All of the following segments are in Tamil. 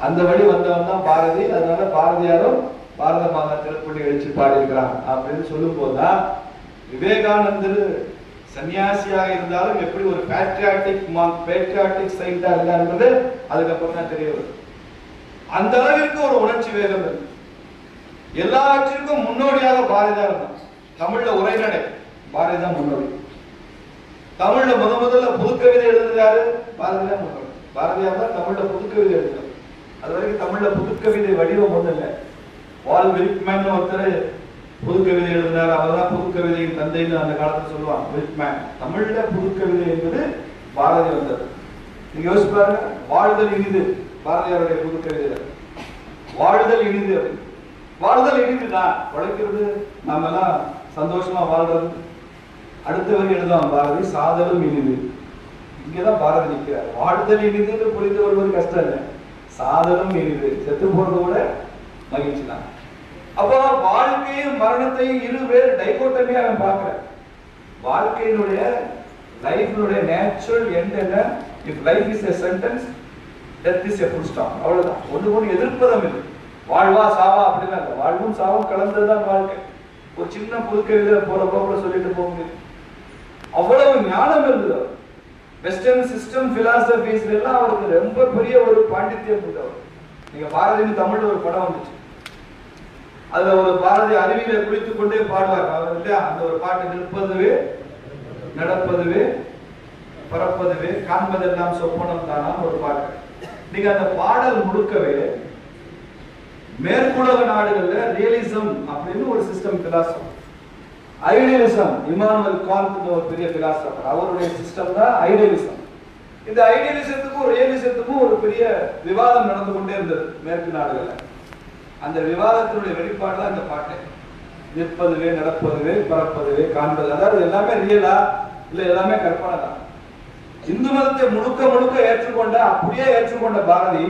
அந்த வழி வந்தவன் தான் பாரதி. அதனால பாரதியாரும் பாரத மாதா திருப்பள்ளி எழுச்சி பாடியிருக்கிறான் அப்படின்னு சொல்லும் போதுதான் விவேகானந்தர் சன்னியாசியாக இருந்தாலும் எப்படி ஒரு பேட்ரியாட்டிக் சைண்டா இருந்தாருன்றது அதுக்கப்புறம் தான் தெரிய வரும். அந்த அளவிற்கு ஒரு உணர்ச்சி வேகம் இருக்கு. எல்லாவற்றிற்கும் முன்னோடியாக பாரதியார் இருந்தான். தமிழ்ல உரைநடை பாரதி தான் முன்னோடி. தமிழ்ல முதல்ல புதுக்கவிதை எழுதுறாரு பாரதியார் முன்னோடி. பாரதியார் தான் தமிழ்ல புதுக்கவிதை எழுதுறாரு. அது வரைக்கும் தமிழ்ல புதுக்கவிதை வடிவம் ஒண்ணு இல்லை. வால் வில்க்மேன் ஒருத்தர் புதுக்கவிதை எழுதினார். அவர் தான் புதுக்கவிதையின் தந்தைன்னு அந்த காலத்துல சொல்லுவாங்க. வில்க்மேன். தமிழ்ல புதுக்கவிதை என்பது பாரதி வந்தது. நீங்க யோசிச்சு பாருங்க. வாழ்தல் இனிது பாரதியாருடைய புதுக்கவிதை. வாழ்தல் இனிது அப்படின்னு. வாழ்தல் இனிதுதான். உழைக்கிறது நாம எல்லாம் சந்தோஷமா வாழ்றது. அடுத்த வரி எழுதுவான் பாரதி சாதலும் இனிது. இங்கதான் பாரதி நிற்கிறார். வாழ்தல் இனிதுன்னு புரிந்து வருவது கஷ்டம் இல்லை. சாதலும் இனிது. செத்து போறது கூட மகிழ்ச்சி தான். அப்போ வாழ்க்கையும் மரணத்தையும் இரு பேர் டைகோட்டமியா அவன் பார்க்கிறேன். வாழ்க்கையினுடைய லைஃபினுடைய நேச்சுரல் எண்ட் என்ன? If life is a sentence, death is a full stop. அவ்வளவுதான். ஒன்று எதிர்ப்பதம் இல்லை. வாழ்வா சாவா அப்படின்னா இல்லை. வாழ்வும் சாவும் கலந்ததுதான் வாழ்க்கை. ஒரு சின்ன புதுக்கவிதை போற போல சொல்லிட்டு போக முடியும். அவ்வளவு ஞானம் இருந்தது. வெஸ்டர்ன் சிஸ்டம் பிலாசபிஸ்ல எல்லாம் அவருக்கு ரொம்ப பெரிய ஒரு பாண்டித்யம் இருந்தவர். நீங்க பாரதியின் தமிழ்ல ஒரு படம் வந்துச்சு. அதுல ஒரு பாரதி அருவியில குளித்துக் கொண்டே பாடுவார். அவர் இல்லையா அந்த ஒரு பாட்டு, நிற்பதுவே நடப்பதுவே பறப்பதுவே காண்பதெல்லாம் சொப்பனம் தானா ஒரு பாட்டு. நீங்க அந்த பாடல் முழுக்கவே மேற்குலக நாடுகள்ல ரியலிசம் அப்படின்னு ஒரு system philosopher, idealism, Emmanuel Gantt ஒரு பெரிய பிலாசபர், அவருடைய சிஸ்டம் தான் ஐடியலிசம். இந்த ஐடியலிசத்துக்கும் ரியலிசத்துக்கும் ஒரு பெரிய விவாதம் நடந்து கொண்டே இருந்தது மேற்கு நாடுகள்ல. அந்த விவாதத்தினுடைய வெளிப்பாடு தான் இந்த பாட்டு. நிற்பதுவே நடப்பதுவே பறப்பதுவே காண்பது. அதாவது எல்லாமே ரியலா இல்ல எல்லாமே கற்பனை தான். இந்து மதத்தை முழுக்க ஏற்றுக்கொண்ட, அப்படியே ஏற்றுக்கொண்ட பாரதி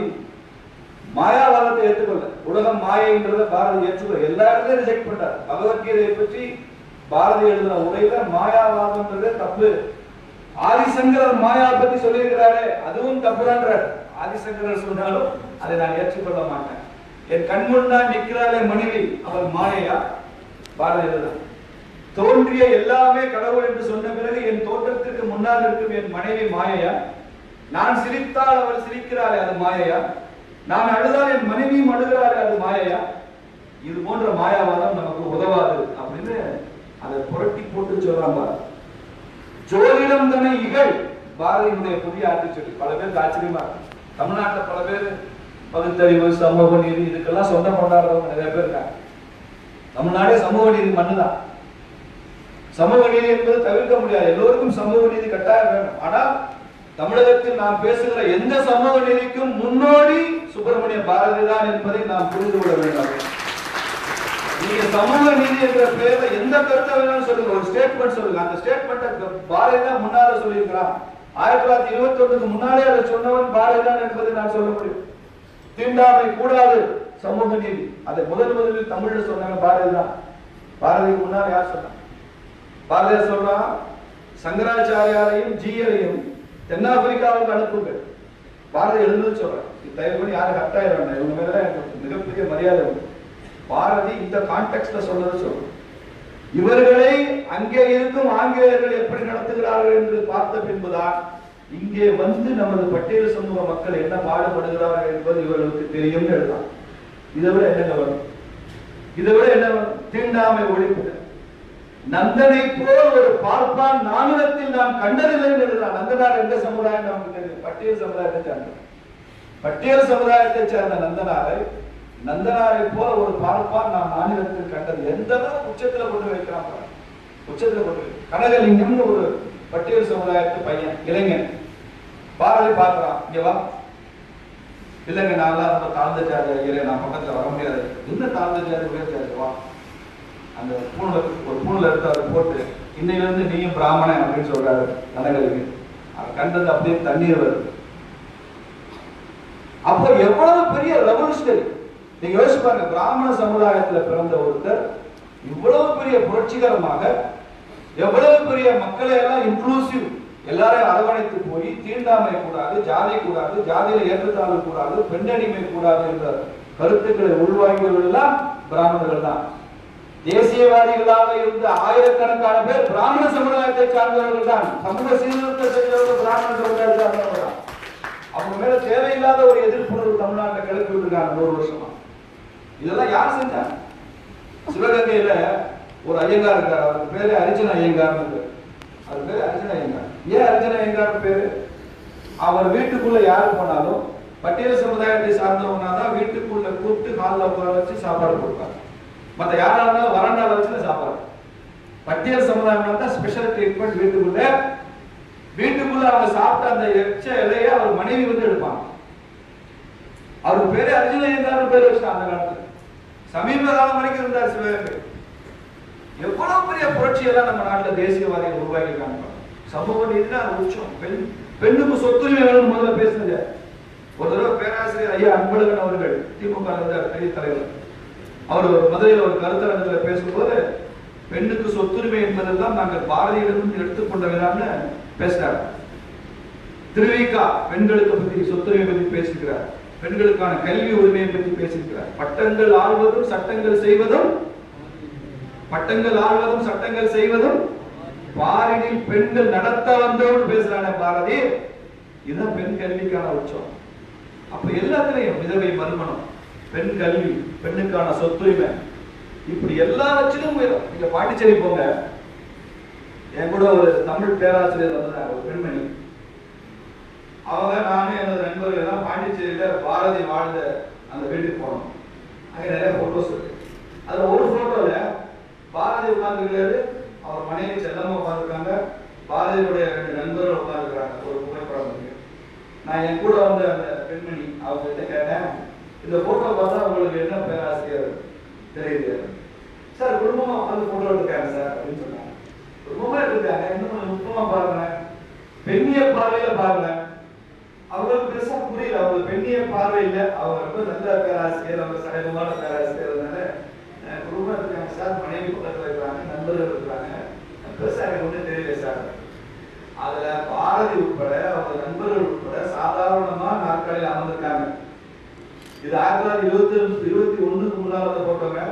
மாயாவாதத்தை ஏற்றுக்கொள்ள, உலகம் மாயைன்றத பாரதி ஏற்றுக்கொள்ள, எல்லா இடத்துலயும் ரிஜெக்ட் பண்றார். பகவத்கீதையை பற்றி பாரதி எழுதின உரையில மாயாவாதம்ன்றதே தப்பு. ஆதிசங்கரர் மாயா பத்தி சொல்லியிருக்கிறாரு, அதுவும் தப்புதான்றார். ஆதிசங்கரர் சொன்னாலும் அதை நான் ஏற்றுக்கொள்ள மாட்டேன். என் கண் முன்னால் நிற்கிறாளே மனைவி, அவள் மாயையா? பாரதி எழுதுறார். தோன்றிய எல்லாமே கடவுள் என்று சொன்ன பிறகு என் தோற்றத்திற்கு முன்னால் இருக்கும் என் மனைவி மாயையா? நான் சிரித்தால் அவள் சிரிக்கிறாளே, அது மாயையா? நான் அழுதால் என் மனைவியும் அழுகிறாளே, அது மாயையா? இது போன்ற மாயாவாதம் நமக்கு உதவாது அப்படின்னு அதை புரட்டி போட்டு சொல்றாங்க. ஜோதிடம் தன்னை இகழ் பாரதியினுடைய புதிய ஆட்சி. பல பேருக்கு ஆச்சரியமா இருக்கு. தமிழ்நாட்டில் பல பேர் பகுத்தறிவு, சமூக நீதி இதுக்கெல்லாம் சொந்தம் கொண்டாடுறவங்க நிறைய பேர் இருக்காங்க. தமிழ்நாடே சமூக நீதி மண்ணுதான். சமூக நீதி என்பது தவிர்க்க முடியாது. எல்லோருக்கும் சமூக நீதி கட்டாயம் வேணும். ஆனால் தமிழகத்தில் நாம் பேசுகிற எந்த சமூக நீதிக்கும் முன்னோடி சுப்பிரமணிய பாரதி தான் என்பதை நாம் புரிந்து கொள்ள வேண்டும். நீங்க சமூக நீதி என்ற பெயர்ல எந்த கருத்தை வேணாலும் சொல்லுங்க, ஒரு ஸ்டேட்மெண்ட் சொல்லுங்க. அந்த ஸ்டேட்மெண்ட் பாரதி தான் முன்னால சொல்லியிருக்கிறான். 1921 முன்னாலே அதை சொன்னவன் பாரதி தான் என்பதை நான் சொல்ல முடியும். தீண்டாமை கூடாது, சமூக நீதி, அதை முதலில் தமிழ்ல சொன்னாங்க பாரதி தான். பாரதிக்கு முன்னால் யார் சொன்னாங்க? பாரதியார் சொல்றான், சங்கராச்சாரியாரையும் ஜீயரையும் தென்னாப்பிரிக்காவுக்கு அனுப்புங்க. பாரதி எழுந்து சொல்றான். தயவு பண்ணி யாரும் கட்டாயம் வேண்டாம், இவங்க மேல எனக்கு மிகப்பெரிய மரியாதை உண்டு. பாரதி இந்த கான்டெக்ட்ல சொன்னது சொல்றோம். இவர்களை அங்கே இருக்கும் ஆங்கிலேயர்கள் எப்படி நடத்துகிறார்கள் என்று பார்த்த பின்புதான் இங்கே வந்து நமது பட்டியல் சமூக மக்கள் என்ன பாடுபடுகிறார்கள் என்பது இவர்களுக்கு தெரியும் எழுதலாம். இதை விட என்ன வரும்? இதை விட என்ன வரும்? தீண்டாமை ஒழிப்பு. நந்தனை போல் ஒரு பார்ப்பான் நானுலத்தில் நான் கண்டதில்லை எழுதலாம். நந்தனார் எந்த சமுதாயம் நமக்கு தெரியும்? பட்டியல் சமுதாயத்தை சேர்ந்த, பட்டியல் சமுதாயத்தை சேர்ந்த நந்தனாரை போல ஒரு பார்ப்பான் நான் மாநிலத்தில் கண்டது. எந்த அளவு உச்சத்துல கொண்டு வைக்கிறான், உச்சத்துல கொண்டு வை. கனகலிங்கம் ஒரு பட்டியல் சமுதாயத்து பையன், இளைஞன். பாரதி பார்க்கிறான், இங்க வா. இல்லைங்க நான் ரொம்ப தாழ்ந்த ஜாதி ஐயரே, நான் பக்கத்துல வர முடியாது. என்ன தாழ்ந்த ஜாதி உயர் ஜாதி? வா. அந்த ஒரு பூணில் எடுத்து அதை போட்டு இன்னையில இருந்து நீயும் பிராமணன் அப்படின்னு சொல்றாரு கனகலிங்கம். அவன் கண்டது அப்படியே தண்ணீர் வருது. அப்போ எவ்வளவு பெரிய ரெவல்யூஷனரி நீங்க யோசிச்சு பாருங்க. பிராமண சமுதாயத்துல பிறந்த ஒருத்தர் இவ்வளவு பெரிய புரட்சிகரமாக, எவ்வளவு பெரிய மக்களை எல்லாம் இன்க்ளூசிவ் எல்லாரையும் அரவணைத்து போய் தீண்டாமை கூடாது, ஜாதி கூடாது, ஜாதியில ஏற்றத்தாழ்வு கூடாது, பெண்ணடிமை கூடாது என்ற கருத்துக்களை உள்வாங்கியவர்கள் எல்லாம் பிராமணர்கள் தான். தேசியவாதிகளாக இருந்த ஆயிரக்கணக்கான பேர் பிராமண சமுதாயத்தை சார்ந்தவர்கள் தான். சமூக சீர்திருத்தம் செஞ்சவர்கள் பிராமண சமுதாயத்தை சார்ந்தவர்கள் தான். அவங்க மேல தேவையில்லாத ஒரு எதிர்ப்புணர்வு தமிழ்நாட்டை கிளப்பி விட்டுருக்காங்க 100 வருஷமா. இதெல்லாம் யார் செஞ்சாங்க? சிவகங்கையில ஒரு ஐயங்கார் இருக்கார், அவருக்கு பேரு அரிஜன ஐயங்கார். அது பேரு அரிஜன ஐயங்கார். ஏன் அரிஜன ஐயங்கார் பேரு? அவர் வீட்டுக்குள்ள யாரு போனாலும் பட்டியல் சமுதாயத்தை சார்ந்தவங்க தான் வீட்டுக்குள்ள கூப்பிட்டு காலில் உட்கார வச்சு சாப்பாடு கொடுப்பாங்க. மற்ற யாரா இருந்தாலும் வறண்டால வச்சு சாப்பாடு. பட்டியல் சமுதாயம் தான் ஸ்பெஷல் ட்ரீட்மெண்ட். வீட்டுக்குள்ள அவங்க சாப்பிட்ட அந்த எச்ச இலையை அவர் மனைவி வந்து எடுப்பாங்க. அவருக்கு பேரு அர்ஜுன ஐயங்கார் பேர் வச்சு அந்த காலத்துல சமீப காலம் வரைக்கும் இருந்தார் சிவகங்கை. எவ்வளவு பெரிய புரட்சி எல்லாம் நம்ம நாட்டுல தேசியவாதிகள் உருவாக்கியிருக்காங்க. சமூக நீதிதான் உச்சம். பெண்ணுக்கு சொத்துரிமை வேணும்னு முதல்ல பேசுனது ஒரு தடவை பேராசிரியர் ஐயா அன்பழகன் அவர்கள், திமுக பெரிய தலைவர், அவர் மதுரையில் ஒரு கருத்தரங்கத்தில் பேசும்போது பெண்ணுக்கு சொத்துரிமை என்பதெல்லாம் நாங்கள் பாரதியிலிருந்து எடுத்துக்கொண்டவரான்னு பேசினார். திருவிக்கா பெண்களுக்கு பற்றி சொத்துரிமை பற்றி பேசியிருக்கிறார். பெண்களுக்கான கல்வி உரிமையை பற்றி பேசியிருக்கிறார். பட்டங்கள் ஆள்வதும் சட்டங்கள் செய்வதும் பாரினில் பெண்கள் நடத்த வந்தோடு பேசுறானே பாரதி. இதுதான் பெண் கல்விக்கான உச்சம். அப்ப எல்லாத்திலையும் விதவை மறுமணம், பெண் கல்வி, பெண்ணுக்கான சொத்துரிமை, இப்படி எல்லாவற்றிலும் நீங்க பாண்டிச்சேரி போங்க. என் கூட ஒரு தமிழ் பேராசிரியர் வந்தாங்க, ஒரு பெண்மணி. அவங்க நானும் எனது நண்பர்கள் எல்லாம் பாண்டிச்சேரியில பாரதி வாழ்ந்த அந்த வீட்டுக்கு போனோம். அங்க நிறைய போட்டோஸ் இருக்கு. அதுல ஒரு போட்டோல பாரதி உட்கார்ந்துருக்காரு, அவர் மனைவி செல்லம்மா உட்கார்ந்துருக்காங்க, பாரதியுடைய 2 நண்பர்கள் உட்கார்ந்துருக்காங்க. ஒரு புகைப்படம் இருக்கு. நான் என் கூட வந்த அந்த பெண்மணி அவங்க கிட்ட கேட்டேன், இந்த போட்டோ பார்த்தா உங்களுக்கு என்ன பேராசிரியர் தெரியுது? சார் குடும்பமா வந்து போட்டோ எடுக்காங்க சார் அப்படின்னு சொன்னாங்க. குடும்பமா எடுத்துக்காங்க, இன்னும் நுட்பமா பாருங்க, பெண்ணிய பார்வையில பாருங்க. அவங்களுக்கு பெருசா புரியல, அவங்க பெண்ணிய பார்வை இல்லை, அவங்க ரொம்ப நல்ல பேராசிரியர், அவங்க சகஜமான பேராசிரியர்னால குடும்பம் இருக்காங்க சார், மனைவி பக்கத்துல இருக்கிறாங்க, நண்பர்கள் இருக்கிறாங்க, பெருசா எனக்கு ஒன்றும் தெரியல சார். அதுல பாரதி உட்பட அவங்க நண்பர்கள் உட்பட சாதாரணமா நாற்காலியில் அமர்ந்திருக்காங்க. இது 1921 முன்னால போட்டோங்க.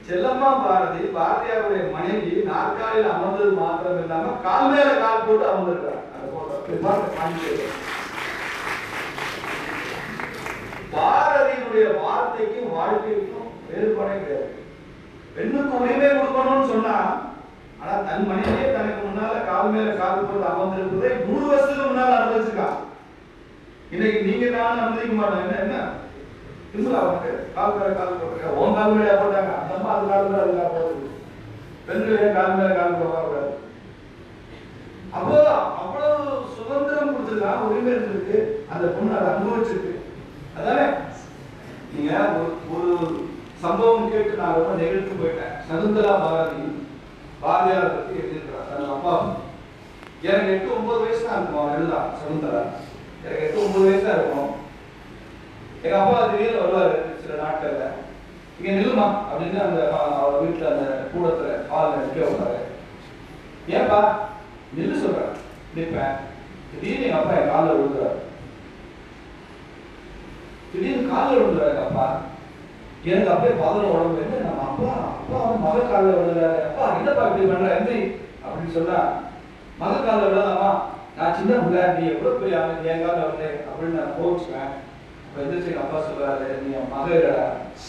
செல்லம்மா பாரதி, பாரதியாருடைய மனைவி நாற்காலியில் அமர்ந்தது மாத்திரம் இல்லாம கால் மேல கால் போட்டு அமர்ந்திருக்காங்க. அந்த போட்டோ பாரதியினுடைய வார்த்தைக்கும் வாழ்க்கைக்கும் வேறுபாடே கிடையாது. பெண்ணுக்கு உரிமை கொடுக்கணும்னு சொன்னா, ஆனா தன் மனைவியே தனக்கு முன்னால கால் மேல கால் போட்டு அமர்ந்திருப்பதை 100 வருஷத்துக்கு முன்னால அனுபவிச்சிருக்கான். இன்னைக்கு நீங்க நானும் அனுமதிக்க மாட்டோம். என்ன திமுக அவனுக்கு கால் மேல கால் போட்டுருக்க, உன் கால் மேல போட்டாங்க, அந்த அம்மா அது கால் மேல அதுக்காக போகுது. பெண்கள் ஏன் கால் மேல கால் போடக்கூடாது? அப்போ அவ்வளவு சுதந்திரம் கொடுத்துருக்கான், உரிமை இருந்திருக்கு, அந்த பொண்ணு அதை அனுபவிச்சிருக்கு. அதானே நீங்க ஒரு சம்பவம் கேட்டு நான் ரொம்ப நெகிழ்ந்து போயிட்டேன். சகுந்தலா பாரதி பாரதியார் பத்தி எழுதியிருக்கிறார். தன் அப்பா, எனக்கு 8-9 வயசு தான் இருக்கும் எழுதா சகுந்தலா, எனக்கு 8-9 வயசு தான் இருக்கும். எங்க அப்பா திடீர்னு வருவாரு சில நாட்கள்ல, இங்க நில்லுமா அப்படின்னு அந்த அவர் வீட்டுல அந்த கூடத்துல காலில் நிற்க வைப்பாரு. ஏன்பா நில்லு சொல்றாரு, நிற்பேன். திடீர்னு எங்க அப்பா என் காலில் விழுந்துறாரு. திடீர்னு காலில் விழுந்துறாரு அப்பா. எனக்கு அப்படியே பதற உடம்பு, என்ன நம்ம அப்பா வந்து மக காலில் விழுறாரு, அப்பா என்னப்பா இப்படி பண்ற எந்தி அப்படின்னு சொன்னா, மக காலில் விழாதாமா, நான் சின்ன பிள்ளை, நீ எவ்வளவு பெரிய ஆளு, என் காலில் விழுந்து அப்படின்னு நான் கோச்சுவேன். அப்ப எந்திரிச்சு அப்பா சொல்றாரு, நீ என் மக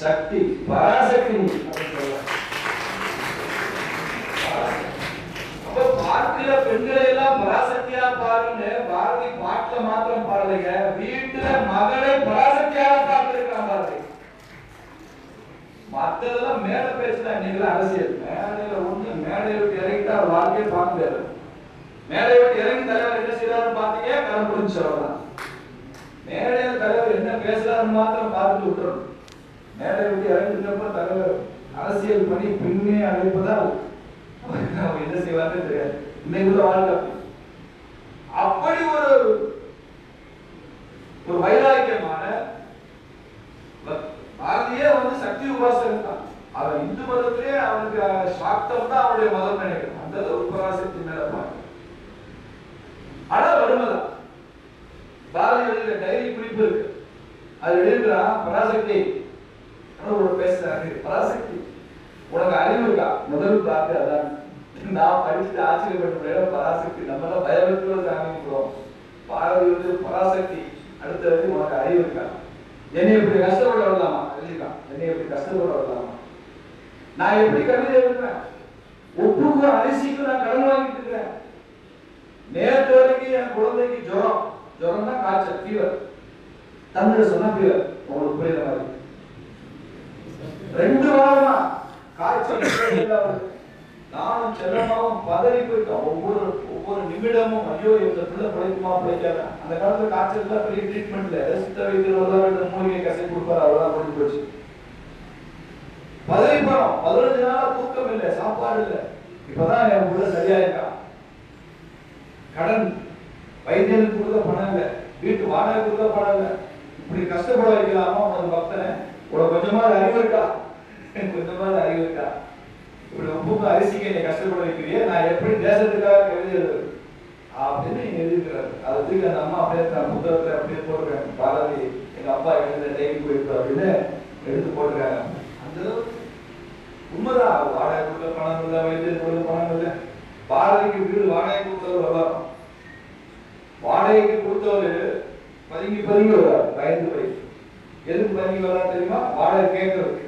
சக்தி, பராசக்தி அப்படின்னு சொல்லுவாங்க. அப்ப பாட்டுல பெண்களை எல்லாம் பராசக்தியா பாருன்னு பாரதி பாட்டுல மாத்திரம் பாடலைங்க, வீட்டுல மகளை பராசக்தியாக பார்த்திருக்கான் பாரதி. மற்றதெல்லாம் மேல பேசுனா இன்னைக்கு அரசியல் மேடையில ஒண்ணு, மேடையை விட்டு இறங்கிட்டா வாழ்க்கையை பார்க்க முடியாது. மேடையை விட்டு இறங்கி தலைவர் என்ன செய்யறாருன்னு பாத்தீங்க, கரம் புரிஞ்சு சொல்லலாம். மேடையில தலைவர் என்ன பேசுறாருன்னு மாத்திரம் பார்த்துட்டு விட்டுறணும். மேடையை விட்டு இறங்கிட்டப்ப தலைவர் அரசியல் பணி பெண்ணே அழைப்பதால் என்ன செய்வாருன்னு தெரியாது. இன்னைக்குள்ள வாழ்க்கை அப்படி ஒரு வைராக்கியமான பாரதியே வந்து சக்தி உபாசகன் தான். அவன் இந்து மதத்திலே அவனுக்கு சாக்தம் தான் அவனுடைய மதம் நினைக்கிறான். அந்த ஒரு பராசக்தி மேல பார்க்க அது எழுதுறான் பராசக்தி பேசுறாரு. பராசக்தி உனக்கு அறிவு இருக்கா? முதல் வார்த்தை அதான். நான் படிச்சுட்டு ஆச்சரியப்பட்ட பராசக்தி நம்ம தான் பயபக்தியோட சாமிக்கிறோம். பார்வதி வந்து பராசக்தி. அடுத்தது உனக்கு அறிவு இருக்கா? என்னை எப்படி கஷ்டப்பட விடலாமா? எழுதிருக்கான். என்னை எப்படி கஷ்டப்பட விடலாமா? நான் எப்படி கவிதை எழுதுறேன்? ஒப்புக்கு அரிசிக்கு நான் கடன் வாங்கிட்டு இருக்கிறேன். நேற்று வரைக்கும் என் குழந்தைக்கு ஜுரம் தான் காய்ச்சல், ஃபீவர். தமிழ் சொன்னா ஃபீவர் உங்களுக்கு புரியுற மாதிரி 2 வாரமா காய்ச்சல். நானும் செல்லமாவும் பதறி போயிட்டோம். ஒவ்வொரு நிமிடமும் ஐயோ இந்த பிள்ளை பிழைக்குமா பிழைக்காத. அந்த காலத்துல காய்ச்சல் தான் பெரிய ட்ரீட்மெண்ட் இல்ல. சித்த வைத்தியர் மூலிகை கசை கொடுப்பாரு, அவ்வளவுதான் முடிஞ்சு போச்சு. பதறி போறோம். 15 நாளா தூக்கம் இல்லை, சாப்பாடு இல்லை. இப்பதான் என் பிள்ளை சரியா இருக்கா. கடன் வைத்தியனுக்கு கொடுக்க பணம் இல்லை, வீட்டு வாடகை கொடுக்க பணம் இல்லை. இப்படி கஷ்டப்பட வைக்கலாமா உனது பக்தனை? உனக்கு கொஞ்சமாவது அறிவு இருக்கா? கொஞ்சமாவது அறிவு இருக்கா? இப்படி ஒப்புக்கு அரிசிக்கு என்னை கஷ்டப்பட வைக்கிறியே, நான் எப்படி தேசத்துக்காக கவிதை எழுதுறது அப்படின்னு நீங்க எழுதிக்கிறாரு. அதுக்கு அந்த அம்மா அப்படியே புத்தகத்துல அப்படியே போட்டுருக்காங்க. பாரதி எங்க அப்பா எழுத டைம் போயிருக்கு அப்படின்னு எடுத்து போட்டுருக்காங்க. அந்த உண்மைதான். வாடகை கொடுக்க பணம் இல்லை, வைத்தியம் கொடுக்க பணம் இல்லை. பாரதிக்கு வீடு வாடகை கொடுத்தவர் வரும். வாடகைக்கு கொடுத்தவரு பதுங்கி வருவார், பயந்து போய். எதுக்கு பதுங்கி வரா தெரியுமா? வாடகை கேட்கறதுக்கு.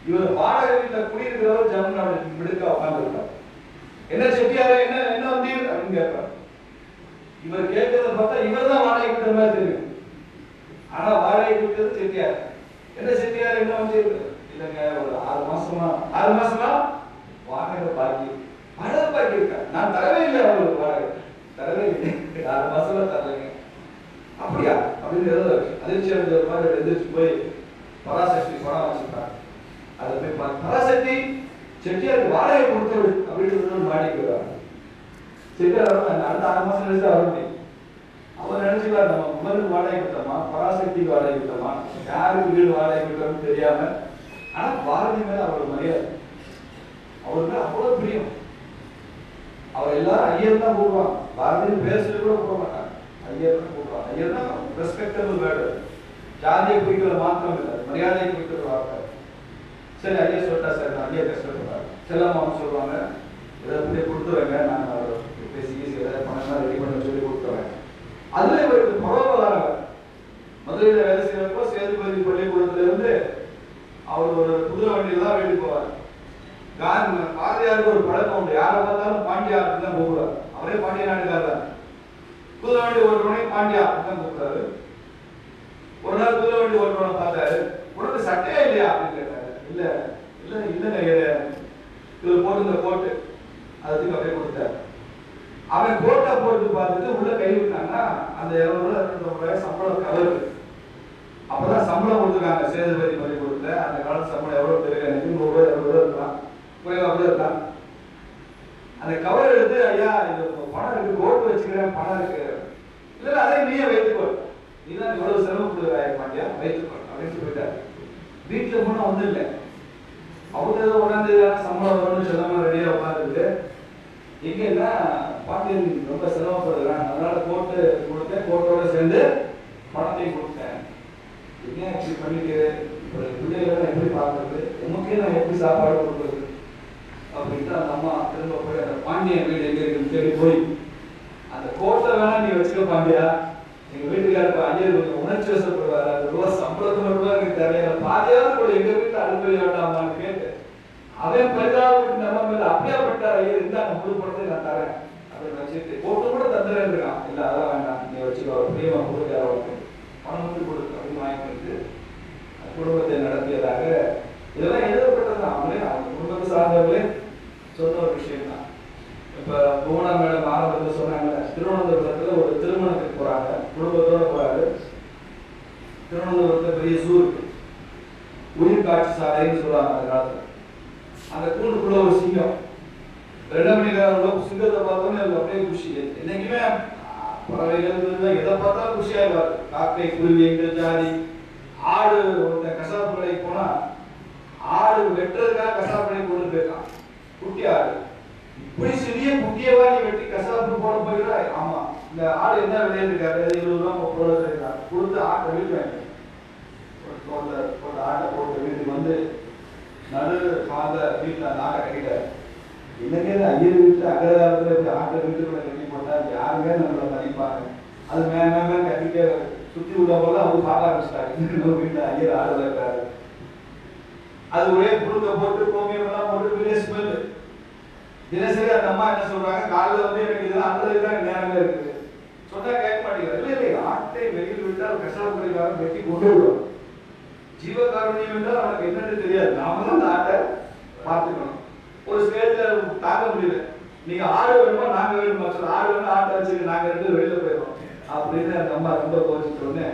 இவர் வாடகை வீட்டுல குடியிருக்கிறவர் ஜமுனாவில் விடுக்க உட்கார்ந்துருக்கார். என்ன செட்டியாரே, என்ன வந்தீர் அப்படின்னு கேட்பார். இவர் கேட்கறத பார்த்தா இவர் தான் வாடகை கொடுத்த மாதிரி தெரியும். ஆனா வாடகை கொடுத்தது செட்டியார். என்ன செட்டியார், என்ன வந்தீர்? இல்லைங்க, ஒரு 6 மாசமா வாடகை பாக்கி இருக்கா. நான் தரவே இல்லை, அவங்களுக்கு வாடகை தரவே இல்லை, 6 மாசமா தரலைங்க. அப்படியா அப்படின்னு அதிர்ச்சி அடைஞ்ச மாதிரி எந்திரிச்சு போய் பராசக்தி பணம் வச்சிருக்காங்க. அதை போய் பராசக்தி செட்டியாருக்கு வாடகை கொடுத்தவள் அப்படின்னு மாடிக்கு வருவாங்க. செட்டியார் அடுத்த 6 மாசம் கழிச்சு வர முடியும். அவர் நினைச்சுக்கலாம், நம்ம முதலுக்கு வாடகை கொடுத்தோமா, பராசக்திக்கு வாடகை கொடுத்தோமா, யாருக்கு வீடு வாடகை கொடுத்தோம்னு தெரியாம. ஆனா பாரதி மேல அவரோட மரியாதை, அவருக்கு அவ்வளவு பிரியம். அவர் எல்லாரும் ஐயர் தான் கூடுவாங்க. பாரதியின் பேர் சொல்லி கூட கூட மாட்டாங்க, ஐயர் தான் கூடுவாங்க. ஐயர் தான் ரெஸ்பெக்டபிள் வேர்டு. ஜாதியை குறிக்கிற மாத்திரம் இல்லை, மரியாதையை குறிக்கிற வார்த்தை. சரி ஐயா சொல்லிட்டா சார், ஐயா கஷ்டப்படுறாரு. செல்லம்மாவும் சொல்லுவாங்க, இதை அப்படியே கொடுத்துருவேங்க, நான் பேசி ஏதாவது பணம்லாம் ரெடி பண்ண சொல்லி கொடுத்துருவேன். அதுல இவருக்கு பரோபகாரம். மதுரையில வேலை செய்யறப்போ சேதுபதி பள்ளிக்கூடத்துல இருந்து அவர் ஒரு குதிரை வண்டியில தான் வேண்டி போவார். பாரதியாருக்கு ஒரு பழக்கம் உண்டு, யாரை பார்த்தாலும் பாண்டியா அப்படின்னு தான் கூப்பிடுவார். அவரே பாண்டிய நாடுகார் தான். குதிரை வண்டி ஓட்டுறவனே பாண்டியா அப்படின்னு தான் கூப்பிடுறாரு. ஒரு நாள் குதிரை வண்டி ஓட்டுறவனை பார்த்தாரு. உனக்கு சட்டையே இல்லையா அப்படின்னு கேட்டாரு. இல்லைங்க, இவர் போட்டு கோட்டு அதுக்கு அப்படியே கொடுத்தாரு. அவன் கோட்டை போட்டு பார்த்துட்டு உள்ள கை விட்டாங்கன்னா அந்த 200 சம்பளம் கவரு. அப்பதான் சம்பளம் கொடுத்துருக்காங்க சேதுபதி பள்ளிக்கூடத்துல. அந்த காலத்து சம்பளம் எவ்வளவு தெரியும் எனக்கு, 100 ரூபாய் 200 ரூபாய் இருக்கலாம், குறைவா கூட இருக்கலாம். அந்த கவர் எடுத்து, ஐயா இது பணம் இருக்கு, கோட்டு வச்சுக்கிறேன், பணம் இருக்கு. இல்ல அதை நீயே வைத்துக்கோ, நீதான் இவ்வளவு சிரமப்படுறாய மாட்டியா, வைத்துக்கோ அப்படின்னு போயிட்டாரு. வீட்டுல போனா ஒண்ணும் இல்லை. அவங்க ஏதோ 1ஆம் தேதி சம்பளம் வரும்னு சொல்லாம ரெடியா உட்காந்துருக்கு. எங்கன்னா பாண்டியன் ரொம்ப சிரமப்படுறான், அதனால கோட்டு கொடுத்தேன், கோட்டோட சேர்ந்து பணத்தையும் கொடுத்தேன். என்ன இப்படி பண்ணிட்டு ஒரு பிள்ளைகளை எப்படி பார்க்கறது, உனக்கே நான் எப்படி சாப்பாடு கொடுக்குறது அப்படின்ட்டு அந்த அம்மா திரும்ப போய் அந்த பாண்டியன் வீடு எங்க இருக்குன்னு தேடி போய், அந்த கோட்டை வேணா நீ வச்சுக்க பாண்டியா, எங்க வீட்டுக்காரருக்கு ஐயர் கொஞ்சம் உணர்ச்சி வசப்படுவாரு, அது ரூபா சம்பளத்துல ரூபா எனக்கு தேவையில்ல, பாதியாவது கூட எங்க வீட்டுல அனுப்பி வேண்டாமான்னு கேட்டு அவன் பரிதாபப்பட்டு நம்ம மேல அப்படியாப்பட்டார். ஐயர் இருந்தா நான் முழு படத்தை நான் தரேன் அப்படின்னு வச்சுட்டு கோட்டு கூட தந்துறேன் இருக்கான். இல்ல அதெல்லாம் வேண்டாம், நீ வச்சுக்கோ, பிரியமா கொடுக்க பணம் வந்து கொடுக்கு அப்படின்னு வாங்கிட்டு குடும்பத்தை நடத்தியதாக இதெல்லாம் எழுதப்பட்டதுதான். அவங்களே அவங்க குடும்பத்தை சார்ந்தவர்களே சொன்ன ஒரு விஷயம் தான். இப்ப புவனா மேடம் ஆரம்பத்தில் சொன்னாங்க, திருவனந்தபுரத்துல ஒரு திருமணத்துக்கு போறாங்க, குடும்பத்தோட போறாரு. திருவனந்தபுரத்துல பெரிய ஜூ இருக்கு, உயிர் காட்சி சாலைன்னு சொல்லுவாங்க அந்த காலத்துல. அந்த கூண்டுக்குள்ள ஒரு சிங்கம். 2 மணி நேரம் சிங்கத்தை பார்த்தோன்னே அப்படியே குஷி. என்னைக்குமே பறவைகள் எதை பார்த்தாலும் குஷியாயிருவாரு. காக்கை, குருவி, எங்க ஜாதி. ஆடு ஒருத்த கசாப்பு கடைக்கு போனா ஆடு வெட்டுறதுக்காக கசாப்பு கடைக்கு கொண்டு போயிருக்கான், குட்டி ஆடு. இப்படி சிறிய குட்டியவா நீ வெட்டி கசாப்பு போட போகிறா? ஆமா, இந்த ஆடு என்ன விலையில இருக்காரு, 20 ரூபா 30 ரூபா இருக்காரு கொடுத்து ஆட்டை வீட்டு வாங்கி காலைல வீட்டில் அந்த ஆட்டை கட்டிட்டாரு. இன்னைக்கே ஐயர் வீட்டில் அகரகாலத்தில் இப்படி ஆட்டை வீட்டுக்குள்ள கட்டி போட்டால் யாருமே நம்மளை மதிப்பாங்க. அது மேலே கட்டிட்டு சுற்றி உள்ளவங்க அவங்க பார்க்க ஆரம்பிச்சிட்டாங்க. இன்னொரு வீட்டில் ஐயர் ஆடு இருக்காரு. அது ஒரே புழுக்க போட்டு கோமியமெல்லாம் போட்டு பெரிய ஸ்மெல். தினசரி அந்த அம்மா என்ன சொல்றாங்க, காலையில் வந்து எனக்கு இதெல்லாம் அந்ததுதான் நேரமே இருக்குது சொன்னா கேட்க மாட்டேங்கிறார். இல்லை இல்லை, ஆட்டை வெளியில் விட்டால் கஷ்டப்படுறதுக்காக வெட்டி கொண்டு விடுவோம். ஜீவகாருண்யம் என்றால் அவனுக்கு என்னன்னு தெரியாது. நாம தான் அந்த ஆட்டை பார்த்துக்கணும். ஒரு ஸ்டேஜில் தாக்க முடியல, நீங்க ஆடு வேணுமா நாங்க வேணுமா சொல்ல, ஆடு வேணும் ஆட்டை வச்சுக்க, நாங்க ரெண்டு வெளியில போயிடுவோம் அப்படின்னு அந்த அம்மா ரொம்ப கோச்சிட்டோன்னே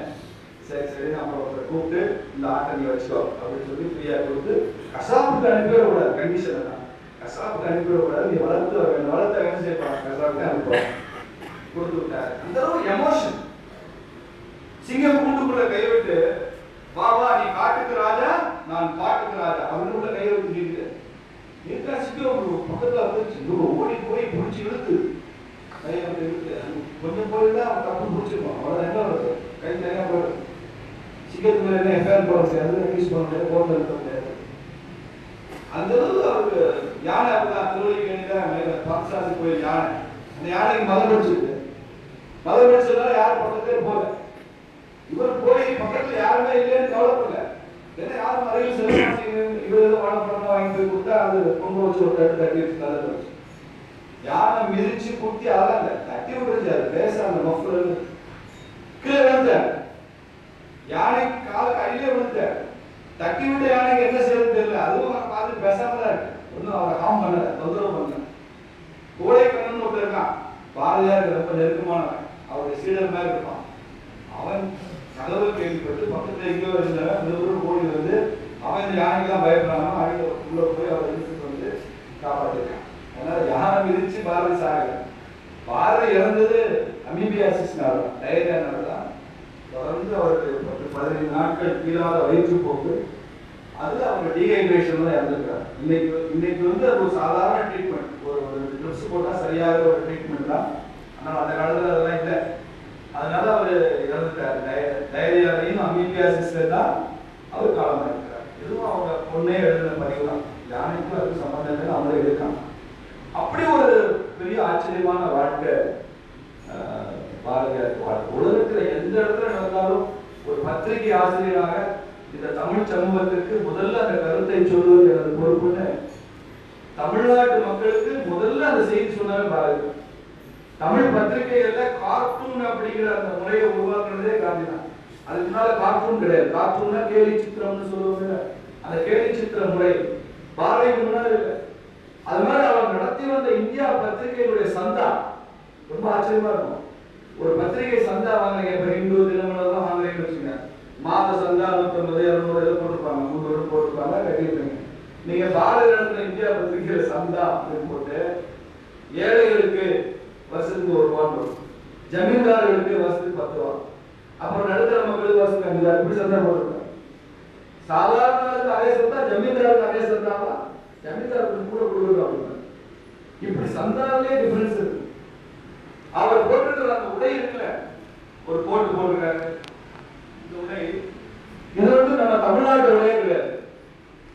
சரி சரி நம்ம ஒருத்தரை கூப்பிட்டு இந்த ஆட்டை நீ வச்சுக்கோ அப்படின்னு சொல்லி ஃப்ரீயா கொடுத்து கசாப்புக்கு அனுப்பிவிடக்கூடாது. கண்டிஷன் தான், கசாப்புக்கு அனுப்பிவிடக்கூடாது, நீ வளர்த்து வளர்த்த வேலை செய்யப்பாங்க, கசாப்புக்கு அனுப்புவோம் கொடுத்து விட்டாரு. அந்த ஒரு எமோஷன். சிங்கம் கூண்டுக்குள்ள கை விட்டு வா வா நீ காட்டுக்கு ராஜா நான் காட்டுக்கு ராஜா அப்படின்னு உள்ள கையை விட்டு நிற்கு. இருக்கா சிங்கம் பக்கத்துல வந்து ஓடி போய் பிடிச்சி இழுத்து கையை வந்து இழுத்து கொஞ்சம் போயிட்டா அவன் தப்பு பிடிச்சிருப்பான். அவ்வளோ என்ன வருது, கை தனியாக போயிடும். சிங்கத்து மேல என்ன எஃப்ஐஆர் போட முடியாது, ரிலீஸ் பண்ண முடியாது, கோர்ட்ல இருக்க முடியாது. அந்த அளவு அவருக்கு யானை அப்படிதான் திருவள்ளிக்கேணியில பாகிஸ்தானி கோயில் யானை, அந்த யானைக்கு மதம் படிச்சிருக்கு. மதம் படிச்சதுனால யாரும் பக்கத்தே போல. இவர் போய் பக்கத்துல யாருமே இல்லைன்னு கவலைப்படல. ஏன்னா யாரும் அருகில் செல்வம் இவர் ஏதோ வாழைப்பழம் வாங்கி போய் கொடுத்தா அது பொங்க வச்சு ஒரு தட்டு தட்டி வச்சு கலந்து வச்சு யானை மிதிச்சு குத்தி அதெல்லாம் இல்லை, தட்டி விட்டுருச்சாரு. பேச அந்த மஃபர் கீழே விழுந்தார். யானை காலுக்கு அடியிலே விழுந்தார். தட்டி விட்ட யானைக்கு என்ன செய்யறது தெரியல. அதுவும் பார்த்து பேசாம தான் இருக்கு. ஒன்றும் அவரை காம் பண்ணல, தொந்தரவு பண்ணல. கோடை கண்ணன் ஒருத்தர் இருக்கான், பாரதியாருக்கு ரொம்ப நெருக்கமானவன், அவருடைய சீடர் மாதிரி இருப்பான். அவன் கதவு கேள்விப்பட்டு பக்கத்துல எங்கேயோ இருந்தவன் ஓடி வந்து அவன் இந்த யானைக்கெல்லாம் பயப்படாம அடியில் உள்ள போய் அவரை இழுத்துட்டு வந்து காப்பாற்றிருக்கான். அதனால யானை மிதிச்சு பாரதி சாகல. பாரதி இறந்தது அமீபியாசிஸ்னால டயரியானால தான். தொடர்ந்து அவருக்கு 10-15 நாட்கள் தீராத வயிற்றுப்போக்கு, அது அவங்க டீஹைட்ரேஷன் தான் இறந்துருக்காரு. இன்னைக்கு வந்து அது ஒரு சாதாரண ட்ரீட்மெண்ட், ஒரு ட்ரிப்ஸ் போட்டால் சரியாக ஒரு ட்ரீட்மெண்ட் தான். ஆனால் அந்த காலத்தில் அதெல்லாம் இல்லை. அதனால அவர் இறந்துட்டார். டயரியாலையும் அமீபியாசிஸ்ல தான் அவர் காலமாக இருக்கிறார். இதுவும் அவங்க பொண்ணே எழுதின பதிவு தான். யானைக்கும் அதுக்கு சம்பந்தம் இல்லை, அவங்களே இருக்காங்க. அப்படி ஒரு பெரிய ஆச்சரியமான வாழ்க்கை பாரதியார் வாழ்க்கை. உலகத்தில் எந்த இடத்துல நடந்தாலும் ஒரு பத்திரிகை ஆசிரியராக இந்த தமிழ் சமூகத்திற்கு முதல்ல அந்த கருத்தை சொல்வது எனது பொறுப்புன்னு தமிழ்நாட்டு மக்களுக்கு முதல்ல அந்த செய்தி சொன்னாலும் பாரதி. தமிழ் பத்திரிகைகள்ல கார்ட்டூன் அப்படிங்கிற அந்த முறையை உருவாக்குறதே காந்தி தான். அதுக்கு முன்னால கார்ட்டூன் கிடையாது. கார்ட்டூன்னா கேலி சித்திரம்னு சொல்லுவாங்க. அந்த கேலி சித்திர முறை பாரதிக்கு முன்னாடி இல்லை. அது மாதிரி அவர் நடத்தி வந்த இந்தியா பத்திரிகைகளுடைய சந்தா ரொம்ப ஆச்சரியமா இருக்கும். ஒரு பத்திரிகை சந்தா வாங்குறீங்க, இப்ப இந்து தினமலர் தான் வாங்குறீங்கன்னு வச்சுங்க, மாத சந்தா 150, 200 போட்டிருப்பாங்க, 300 போட்டிருப்பாங்க, கட்டிருப்பீங்க. நீங்க பாரதி நடத்தின இந்தியா பத்திரிகையில சந்தா அப்படின்னு போட்டு ஏழைகளுக்கு வருஷத்துக்கு 1 ரூபான்னு வரும், ஜமீன்தார்களுக்கு வருஷத்துக்கு 10 ரூபா, அப்புறம் நடுத்தர மக்களுக்கு வருஷத்துக்கு 5 ரூபா, இப்படி சந்தா போட்டிருக்காங்க. சாதாரண அதே சந்தா, ஜமீன்தாருக்கு அதே சந்தாவா, ஜமீன்தாருக்கு கூட கொடுக்குறாங்க. இப்படி சந்தாவிலே டிஃபரன்ஸ் இருக்கு. அவர் போட்டிருக்கிற அந்த உடை இருக்குல்ல, ஒரு கோட்டு போட்டிருக்காரு. இந்த உடை இது வந்து நம்ம தமிழ்நாட்டு உடையே கிடையாது,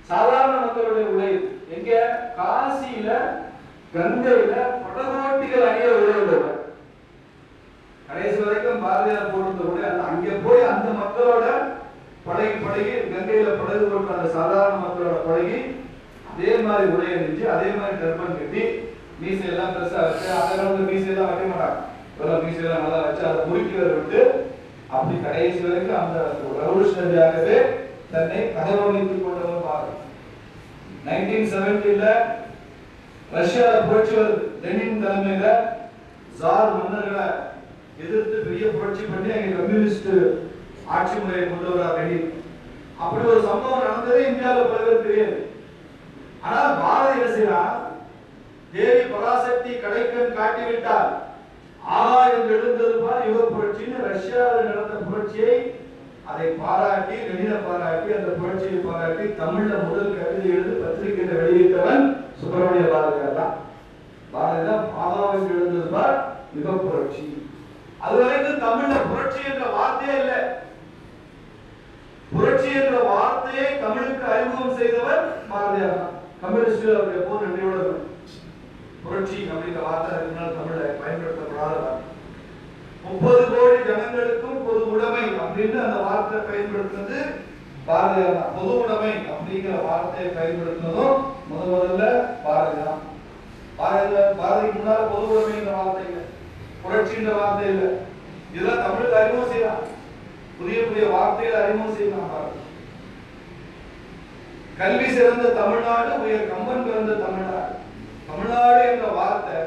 சாதாரண மக்களுடைய உடை. எங்க காசியில கங்கையில படகோட்டிகள் அணிய உடையுள்ளவர். கடைசி வரைக்கும் பாரதியார் போட்டிருந்த உடை அங்கே போய் அந்த மக்களோட பழகி கங்கையில படகு போட்டு அந்த சாதாரண மக்களோட பழகி அதே மாதிரி உடைய அணிஞ்சு அதே மாதிரி டர்பன் கட்டி மீசையெல்லாம் பெருசா வச்சு, அதெல்லாம் மீசையெல்லாம் வைக்க மாட்டாங்க, இதெல்லாம் மீசையெல்லாம் நல்லா வச்சு அதை முறுக்கி வர விட்டு அப்படி கடைசி வரைக்கும் அந்த ரெவல்யூஷனரியாகவே தன்னை கதவமைத்துக் கொண்டவர் பாருங்க. 1970 ரஷ்யாவில் புரட்சி வருது. லெனின் தலைமையில ஜார் மன்னர்களை எதிர்த்து பெரிய புரட்சி பண்ணி அங்கே கம்யூனிஸ்ட் ஆட்சி முறையை கொண்டு வர லெனின். அப்படி ஒரு சம்பவம் நடந்ததே இந்தியாவில் பலருக்கு தெரியாது. ஆனால் பாரதி என்ன செய்யறார், தேவி பராசக்தி கடைக்கண் காட்டிவிட்டார், ஆகாயம் எழுந்தது பார் யுக புரட்சின்னு ரஷ்யாவில் நடந்த புரட்சியை அதை பாராட்டி, லெனினை பாராட்டி, அந்த புரட்சியை பாராட்டி தமிழ்ல முதல் கவிதை எழுதி பத்திரிகையில வெளியிட்டவன் சுப்பிரமணிய பாரதியார் தான். பாரதி தான் ஆகாயம் எழுந்தது பார் யுக புரட்சி. அதுவரைக்கும் தமிழ்ல புரட்சி என்ற வார்த்தையே இல்லை. புரட்சி என்ற வார்த்தையை தமிழுக்கு அறிமுகம் செய்தவர் பாரதியார். கம்யூனிஸ்ட் அவருடைய போர் நன்றியோடு புரட்சி அப்படிங்கிற வார்த்தை தமிழை பயன்படுத்தப்படாத 30 கோடி ஜனங்களுக்கும் பொது உடைமை அப்படின்னு அந்த வார்த்தை பயன்படுத்தினது பாரதியார். பொது உடைமை அப்படிங்கிற வார்த்தையை பயன்படுத்தினதும் முதல்ல பாரதியார். பாரதிக்கு முன்னால பொது உடைமைங்கிற வார்த்தை இல்லை, புரட்சின்ற வார்த்தை இல்லை. இதெல்லாம் தமிழுக்கு அறிமுகம் செய்யலாம், புதிய புதிய வார்த்தைகளை அறிமுகம் செய்யலாம். பாரதி கல்வி சிறந்த தமிழ்நாடு, உயர் கம்பன் பிறந்த தமிழ்நாடு. தமிழ்நாடு என்ற வார்த்தை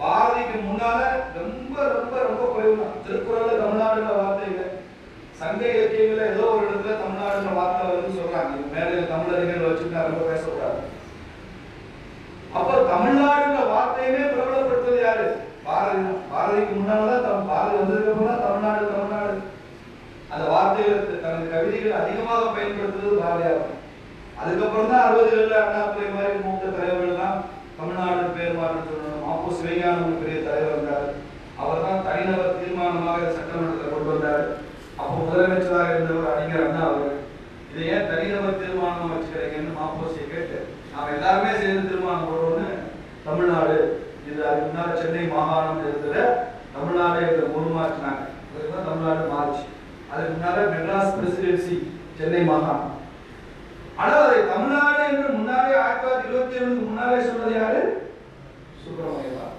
பாரதிக்கு முன்னால ரொம்ப ரொம்ப ரொம்ப குறைவு. திருக்குறள்ல தமிழ்நாடுன்ற வார்த்தை இல்லை, சங்க இலக்கியங்கள்ல ஏதோ ஒரு இடத்துல தமிழ்நாடுன்ற வார்த்தை வருதுன்னு சொல்றாங்க. மேலே தமிழறிஞர்கள் வச்சுட்டு ரொம்ப பேசக்கூடாது. அப்ப தமிழ்நாடுன்ற வார்த்தையுமே பிரபலப்படுத்துவது யாரு? பாரதி. பாரதிக்கு முன்னாலதான் பாரதி வந்ததுக்கு அப்புறம் தமிழ்நாடு தமிழ்நாடு அந்த வார்த்தைகளை தனது கவிதைகள் அதிகமாக பயன்படுத்துவது பாரதியார். அதுக்கப்புறம் தான் 60களில் அண்ணாதுரை மாதிரி மூத்த தலைவர்கள் தான் தமிழ்நாடு பேர் மாற்றம் சொல்லணும். அப்போ சிவஞானம் பெரிய தலைவர் வந்தார். அவர் தான் தனிநபர் தீர்மானமாக சட்டமன்றத்தில் கொண்டு வந்தார். அப்போ முதலமைச்சராக இருந்தவர் அறிஞர் அண்ணா அவர்கள். இதை ஏன் தனிநபர் தீர்மானம் வச்சுக்கிறீங்கன்னு மாப்போசியை கேட்டு நாம எல்லாருமே சேர்ந்து தீர்மானம் போடுறோம்னு தமிழ்நாடு இது அதுக்கு முன்னால சென்னை மாகாணம் இருந்தது தமிழ்நாடு என்ற உருமாற்றினாங்க. அதுக்குதான் தமிழ்நாடு மாறிச்சு. அதுக்கு முன்னால மெட்ராஸ் பிரசிடென்சி சென்னை மாகாணம். ஆனா அதை தமிழ்நாடு என்று முன்னாலே 1927 முன்னாலே சொன்னது யாரு? சுப்பிரமணியம்.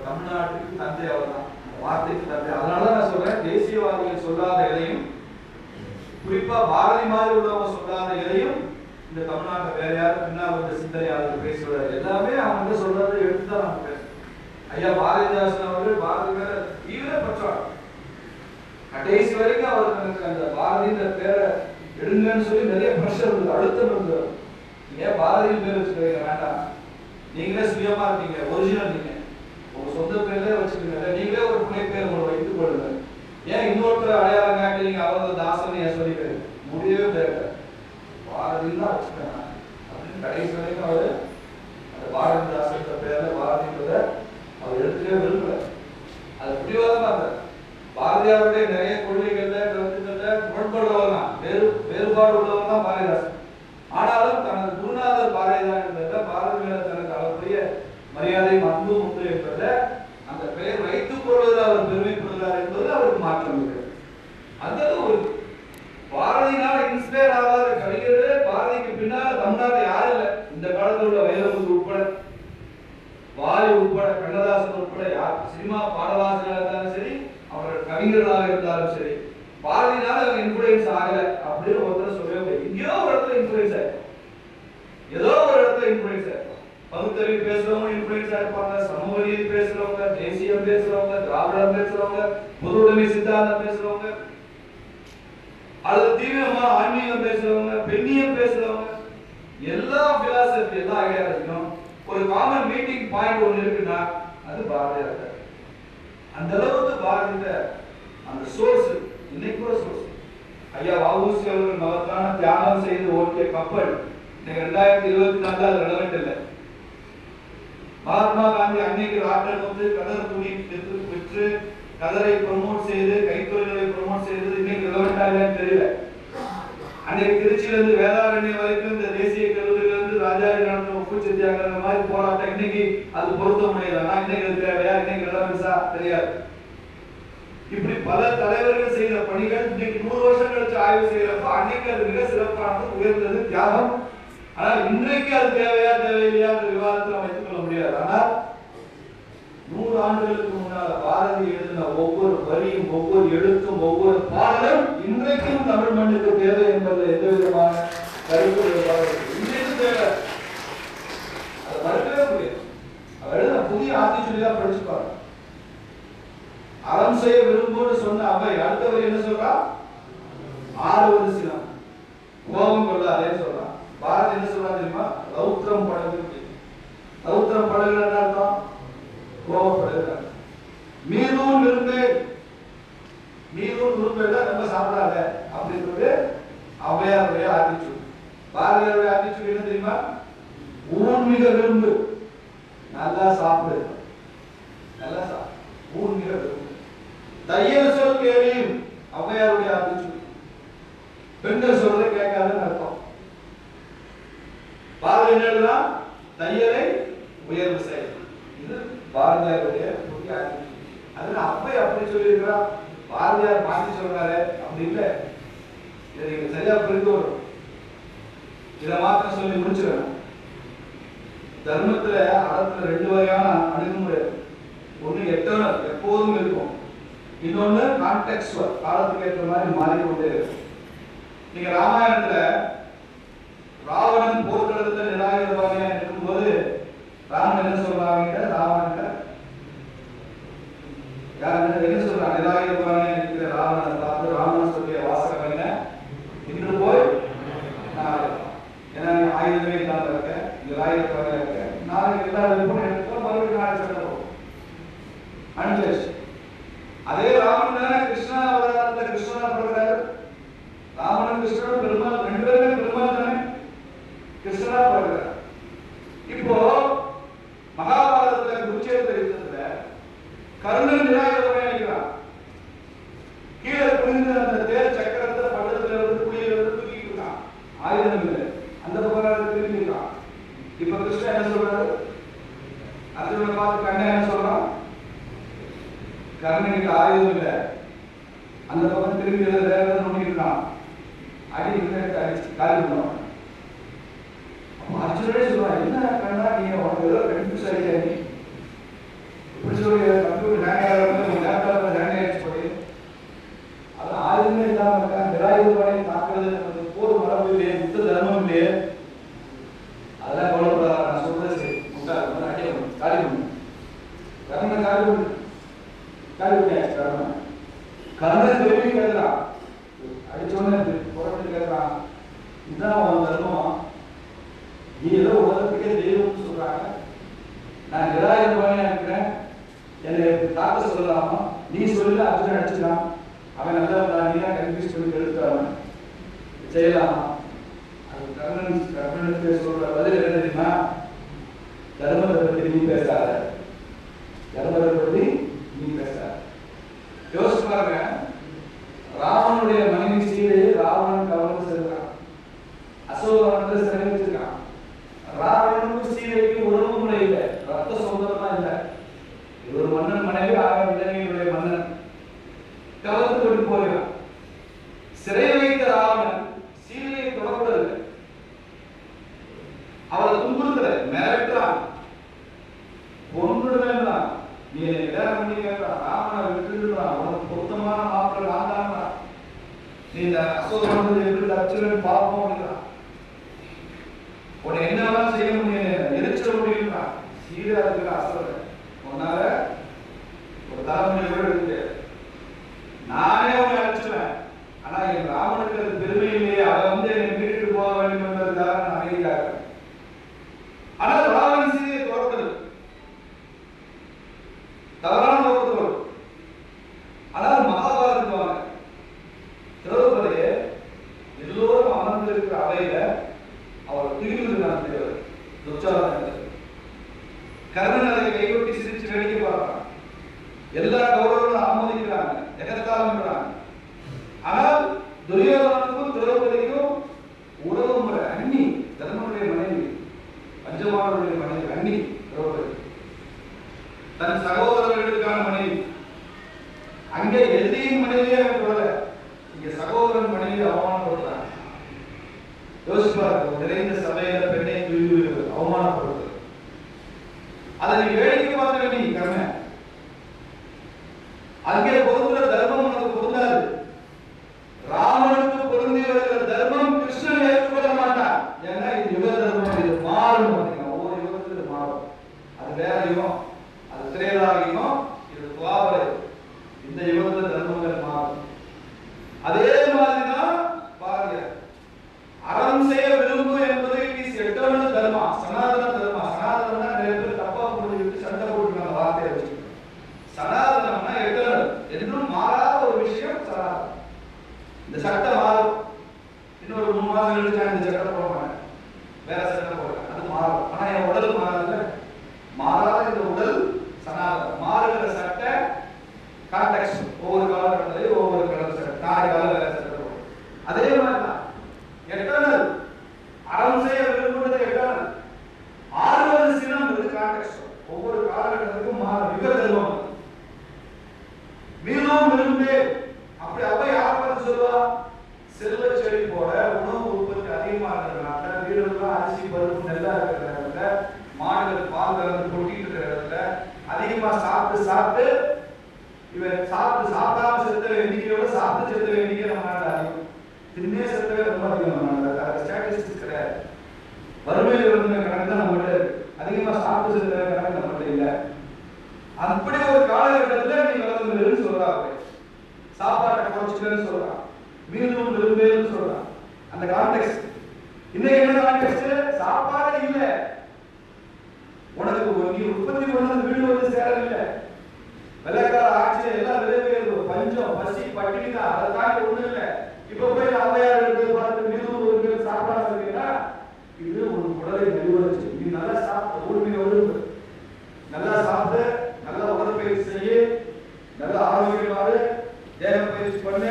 தமிழ்நாட்டுக்கு தந்தை அவர் தான், வார்த்தைக்கு தந்தை. அதனாலதான் நான் சொல்றேன், தேசியவாதிகள் சொல்லாத எதையும், குறிப்பா பாரதி மாதிரி உள்ளவங்க சொல்லாத எதையும் இந்த தமிழ்நாட்டை வேற யாரும் பின்னால் வந்து சிந்தனையாளர்கள் பேசுவார். எல்லாமே அவங்க சொல்றதை எடுத்துதான் நம்ம பேசுறோம். ஐயா பாரதிதாசன் அவர்கள் பாரதி மேல தீவிர பற்றார். கடைசி வரைக்கும் அவருக்கு அந்த பாரதின்ற பேரை எடுங்கன்னு சொல்லி நிறைய பிரஷர் இருந்தது, அழுத்தம் இருந்தது. ஏன் பாரதியின் பேர் வச்சுக்கிறீங்க? வேண்டாம், நீங்களே சுயமா இருக்கீங்க, ஒரிஜினல் நீங்க உங்க சொந்த பேர்ல வச்சுக்கீங்க, நீங்களே ஒரு புனை பேர் உங்களை வைத்துக் கொள்ளுங்க. ஏன் இன்னொருத்தர் அடையாளம் காட்டி நீங்க அவங்க தாசன் ஏன் சொல்லி முடியவே தேவை. பாரதின்னு தான் வச்சுக்கேன் அப்படின்னு கடைசி வரைக்கும் அவரு அந்த பாரதிதாசன் பேர்ல பாரதின்றத அவர் எடுத்துக்கவே விரும்பல. அது பிடிவாதமா இருந்தார். பாரதியாருடைய நிறைய கொள்கைகள்ல கருத்துக்கள்ல முரண்படுறவர் தான், வேறுபாடு உள்ளவர் தான் பாரதிதாசன். ஆனாலும் தனது குருநாதர் பாரதிதான் என்பதை பாரதி மேல தனக்கு அளவுடைய மரியாதை அன்பும் உண்டு என்பதை அந்த பெயர் வைத்துக் கொள்வதில் அவர் பெருமைப்படுகிறார் என்பது அவருக்கு மாற்றம் இருக்கிறது. அந்த ஒரு பாரதியினால் இன்ஸ்பயர் ஆகாத கவிஞர்களே பாரதிக்கு பின்னால் தமிழ்நாட்டில் யாரும் இல்லை. இந்த காலத்தில் உள்ள வைரமுத்து உட்பட, வாலி உட்பட, கண்ணதாசன் உட்பட யார் சினிமா பாடலாசிரியராக இருந்தாலும் சரி, அவர்கள் கவிஞர்களாக இருந்தாலும் சரி, பாரதினால அவங்க இன்ஃபுளுன்ஸ் ஆகல அப்படின்னு ஒருத்தர் சொல்லவே முடியாது. எங்கேயோ ஒரு இடத்துல இன்ஃபுளுன்ஸ் ஆயிருக்கும், ஏதோ ஒரு இடத்துல இன்ஃபுளுன்ஸ் ஆயிருக்கும். பகுத்தறிவு பேசுறவங்க இன்ஃபுளுன்ஸ் ஆயிருப்பாங்க, சமூக நீதி பேசுறவங்க, தேசியம் பேசுறவங்க, திராவிடம் பேசுறவங்க, பொது உடைமை சித்தாந்தம் பேசுறவங்க, அல்லது தீவிரமா ஆன்மீகம் பேசுறவங்க, பெண்ணியம் பேசுறவங்க, எல்லா பிலாசபி எல்லா ஐடியாலஜியும் ஒரு காமன் மீட்டிங் பாயிண்ட் ஒன்று இருக்குன்னா அது பாரதியார். அந்த அளவுக்கு பாரதிய அந்த சோர்ஸ் இன்னைக்கு கூட சோர்ஸ். ஐயா வஉசி அவர்கள் மகத்தான தியாகம் செய்து ஓட்டிய கப்பல் இன்னைக்கு 2024 அது ரெலவெண்ட் இல்லை. மகாத்மா காந்தி அன்னைக்கு ராட்டர் வந்து கதர் துணி பெற்று கதரை ப்ரமோட் செய்து கைத்தொழில்களை ப்ரமோட் செய்தது இன்னைக்கு ரெலவெண்டா இல்லைன்னு தெரியல. அன்னைக்கு திருச்சியிலிருந்து வேதாரண்யம் வரைக்கும் இந்த தேசிய கல்லூரியிலிருந்து ராஜாஜி நடந்த உப்பு சத்தியாகிரகம் மாதிரி போராட்டம் இன்னைக்கு அது பொருத்த முடியல. ஆனா இன்னைக்கு அது தேவையா, இன்னைக்கு ரெலவென்ஸா தெரியாது. இப்படி பல தலைவர்கள் செய்த பணிகள் இன்னைக்கு 100 வருஷம் கழிச்சு ஆய்வு செய்யறப்ப அன்னைக்கு அது மிக சிறப்பானது, உயர்ந்தது, தியாகம். ஆனால் இன்றைக்கு அது தேவையா தேவையில்லையா விவாதத்தில் வைத்துக் கொள்ள முடியாது. ஆனால் 100 ஆண்டுகளுக்கு முன்னால் பாரதி எழுதின ஒவ்வொரு வரியும், ஒவ்வொரு எழுத்தும், ஒவ்வொரு பாடலும் இன்றைக்கும் தமிழ் மண்ணுக்கு தேவை என்பதில் எந்த விதமான கருத்து வேறுபாடு இன்றைக்கும் தேவை. அதை மறுக்கவே முடியாது. அவர் எழுதின புதிய ஆத்திச்சொல்லிதான் படிச்சுப்பாரு. அறம் செய்ய விரும்புன்னு சொன்ன அவை அடுத்த வரி என்ன சொல்றா? ஆறுவது சினம், கோபம் கொள்ளாதேன்னு சொல்றான். பாரதி என்ன சொல்றா தெரியுமா? ரௌத்ரம் படகு. ரௌத்ரம் படகு என்ன அர்த்தம்? கோபப்படுகிறார். மீதூன் விரும்பு, மீதூன் விரும்புல நம்ம சாப்பிடாத அப்படின்றது ஔவையாருடைய ஆத்திச்சொல். பாரதியாருடைய ஆத்திச்சொல் என்ன தெரியுமா? ஊன் மிக விரும்பு, நல்லா சாப்பிடு, நல்லா சாப்பிடு, ஊன் மிக விரும்பு. தையல் சொல் கேளியும் ஔவையாருடைய ஆத்திச்சொல். பெண்கள் சொல்றதை கேட்காதுன்னு அர்த்தம். பாரதியார் தையலை உயர்வு செய். இது பாரதியாருடைய முக்கிய அறிவு. அதுல அப்படி சொல்லியிருக்கிறா. பாரதியார் மாற்றி சொல்றாரு அப்படி இல்லை. இதை நீங்க சரியா புரிந்து வரும். இதை மாத்திரம் சொல்லி முடிச்சிடணும். தர்மத்துல அறத்துல 2 வகையான அணுகுமுறை. ஒண்ணு எட்டர்னல், எப்போதும் இருக்கும். இன்னொன்னு கான்டெக்ஸ்டுவல், காலத்துக்கு ஏற்ற மாதிரி மாறிக்கொண்டே இருக்கும். நீங்க ராமாயணத்துல ராவணன் போர்க்களத்துல நிராயுதபாணியா இருக்கும்போது ராமன் என்ன சொல்றாங்க? ராவணன் என்ன சொல்றாங்க? நிராயுதபாணியா இருக்கிற ராவணனை பார்த்து ராமன் சொல்லிய வாசகம் என்ன? இன்று போய் ஏன்னா நீ ஆயுதமே இல்லாம இருக்க, நிராயுதபாணியா இருக்க, நாளைக்கு எல்லா விருப்பம் எடுத்தோம், மறுபடியும் நாளை சண்டை போகும். அனுப்பிச்சு. அதே ராமன் தானே கிருஷ்ணா அவதாரத்துல கிருஷ்ணனா பிறகுறாரு. ராமனும் கிருஷ்ணனும் பெருமாள் 2 பேருமே பெருமாள் தானே, கிருஷ்ணனா பிறகுறாரு. இப்போ மகாபாரதத்துல குருச்சேத்திர யுத்தத்துல கர்ணன் நிராயுதபாணியா இருக்கிறான். கீழே புரிந்து அந்த தேர் சக்கரத்தை பள்ளத்துல இருந்து குழியில இருந்து தூக்கிட்டு இருக்கான். ஆயுதம் இல்லை. அந்த பக்கம் திரும்பி இருக்கான். இப்ப கிருஷ்ணன் என்ன சொல்றாரு? அர்ஜுனனை பார்த்து கண்ணன் என்ன சொல்றான்? கர்ணனுக்கு ஆயுதம் இல்லை. அந்த பக்கம் திரும்பி வேற நோக்கிருக்கான். அடி அடிச்சு காலி பண்ணுவான். அர்ஜுனே சொல்றான், என்ன கண்ணா நீ உனக்கு ஏதோ கன்ஃபியூஸ் ஆகிட்டே, நீ இப்படி சொல்லி கம்ப்யூட்டர் ஹேங் ஆகிறது, லேப்டாப்ல ஹேங் ஆயிடுச்சு போய். அதான் ஆயுதமே இல்லாம இருக்கா. நிராயுதபாணியை தாக்குறது போர் மரபு இல்லையே, யுத்த தர்மம் இல்லையே. அதெல்லாம் கவலைப்படாத, நான் சொல்றது சரி. அடிய காலி பண்ணு. கர்ணன் காலி பண்ணு. கர்ணன் திரும்பி கேட்கிறான். அடிச்சோன்னு புறப்பட்டு கேட்கிறான், இதுதான் அவன் தர்மம். நீ ஏதோ உலகத்துக்கே தெய்வம்னு சொல்றாங்க, நான் நிராயுதபாணியா இருக்கிறேன், என்னை தாக்க சொல்லலாமா? நீ சொல்லி அர்ஜுனன் அடிச்சுக்கலாம், அவன் நல்லா நீ தான் கன்ஃபியூஸ் பண்ணி எடுத்துறான், செய்யலாமா? அது கர்ணனுக்கு சொல்ற பதில் என்ன தெரியுமா? தர்மத்தை பத்தி நீ பேசாத, தர்மத்தை பத்தி நீ பேசாத. யோசிச்சு பாருங்க, ராவனுடைய மனைவி சீதையை ராவணன் கவர்ந்து செல்றான், அசோகவனத்துல சிறை வச்சிருக்கான். ராவணனுக்கும் சீதைக்கும் உறவு முறை இல்லை, ரத்த சொந்தமா இல்லை. இது ஒரு மன்னன் மனைவி, இலங்கையுடைய மன்னன் கவர்ந்து கொண்டு போகிறான். சிறை வைத்த ராவணன் சீதையை தொடர்பதில்லை, அவளை துன்புறுத்தல, மிரட்டுறான், கொன்றுடுவேன், நீ என்னை கல்யாணம் பண்ணி கேட்கிறான், ராவணனை விட்டுடுறான், உனக்கு பொருத்தமான மாப்பிள்ளை நான் தான், நீ இந்த அசோகவனத்தை எப்படி தச்சுன்னு பார்ப்போம் அப்படிங்கிறான். உன்னை என்னெல்லாம் செய்ய முடியும், எரிச்ச முடியும்னா சீரா இருக்கிற அசோகன் உன்னால ஒரு தலைமுறை கூட இருக்கு, நானே உன்னை அழைச்சுவேன், ஆனா என் ராவனுக்கு அது பெருமை இல்லையே, அவன் வந்து என்னை மீட்டு போக வேண்டும் என்பதற்காக நான் அமைதியாக. ஆனால் ராவணன் சீதையை தோற்றது தவறான நோக்கத்தோடு. ஆனால் மகாபாரதத்துக்கு வாங்க, திரௌபதியை எல்லோரும் அமர்ந்திருக்கிற அவையில அவள் தூய்மைதான் தெரியாது, துச்சாதன கர்ணன் அதை கைகொட்டி சிரிச்சு வேடிக்கை பார்க்கிறான். எல்லா கௌரவர்களும் ஆமோதிக்கிறாங்க, எகத்தாளம். ஆனால் துரியோதனனுக்கும் திரௌபதிக்கும் உறவு முறை அண்ணி, தர்மனுடைய மனைவி, பஞ்சமானுடைய மனைவி அண்ணி திரௌபதி, தன் சகோதரர்களுக்கான மனைவி. அங்கே எதிரியின் மனைவியே அவன், இங்க சகோதரன் மனைவி அவமானப்படுறாங்க. யோசிப்பார்கள், நிறைந்த சபையில பெண்ணை அவமானப்படுறது, அதை நீ வேடிக்கை பார்க்க வேண்டிய கர்ம. அங்கே பொருந்துற தர்மம் உனக்கு பொருந்தாது. ராமனுக்கு பொருந்தி வருகிற தர்மம் கிருஷ்ணன் ஏற்றுக்கொள்ள மாட்டான். ஏன்னா இது யுக தர்மம், இது மாறும். ஒவ்வொரு யுகத்துக்கு மாறும். அது வேற யுகம், அது திரேதாயுகம், இது துவாபர யுகம். இந்த யுகத்துல தர்மங்கள் மாறும். அதே மாதிரிதான் பாரதியார் அறம் செய்ய விரும்பு என்பது இஸ் எட்டர்னல் தர்மா, சனாதன தர்மா. சனாதனம்னா நிறைய பேர் தப்பா புரிஞ்சுக்கிட்டு சண்டை போட்டுருக்காங்க வார்த்தையை வச்சு. சனாதனம்னா எட்டர்னல், என்றும் சாப்பிட்டு இவன் சாப்பிடாம செத்த எண்ணிக்கையோட சாப்பிட்டு செத்த எண்ணிக்கை நம்ம நாட்டில் அதிகம். தின்னே செத்தவே ரொம்ப அதிகம் நம்ம நாட்டில். ஸ்டாட்டிஸ்டிக்ஸ் கிடையாது. வறுமையில் இருந்த கணக்கு தான் நம்மகிட்ட இருக்கு. அதிகமா சாப்பிட்டு செத்த கணக்கு நம்மகிட்ட இல்லை. அப்படி ஒரு காலகட்டத்தில் நீ வளர்ந்து சொல்றாங்க, சாப்பாட்டை குறைச்சிக்கன்னு சொல்றான், மீண்டும் விரும்பேன்னு சொல்றான். அந்த கான்டெக்ட் இன்னைக்கு என்ன கான்டெக்ட்? சாப்பாடு இல்ல, உனக்கு நீ உற்பத்தி பண்ணது வீடு வந்து சேரவில்லை, வெள்ளக்கார ஆட்சி எல்லாம் விளைவு, பஞ்சம் பசி பட்டினி தான், அதை தாண்டி ஒண்ணும் இல்லை. இப்ப போய் அவையார் இருக்கு பார்த்து மீண்டும் ஒரு பேர் சாப்பிடாம இருக்கீங்கன்னா இது ஒரு உடலை நெருவச்சு. நீ நல்லா சாப்பிட்டு ஊர்மையோடு நல்லா சாப்பிட்டு நல்லா உடற்பயிற்சி செய்ய, நல்லா ஆரோக்கியமாறு தேக பயிற்சி பண்ண,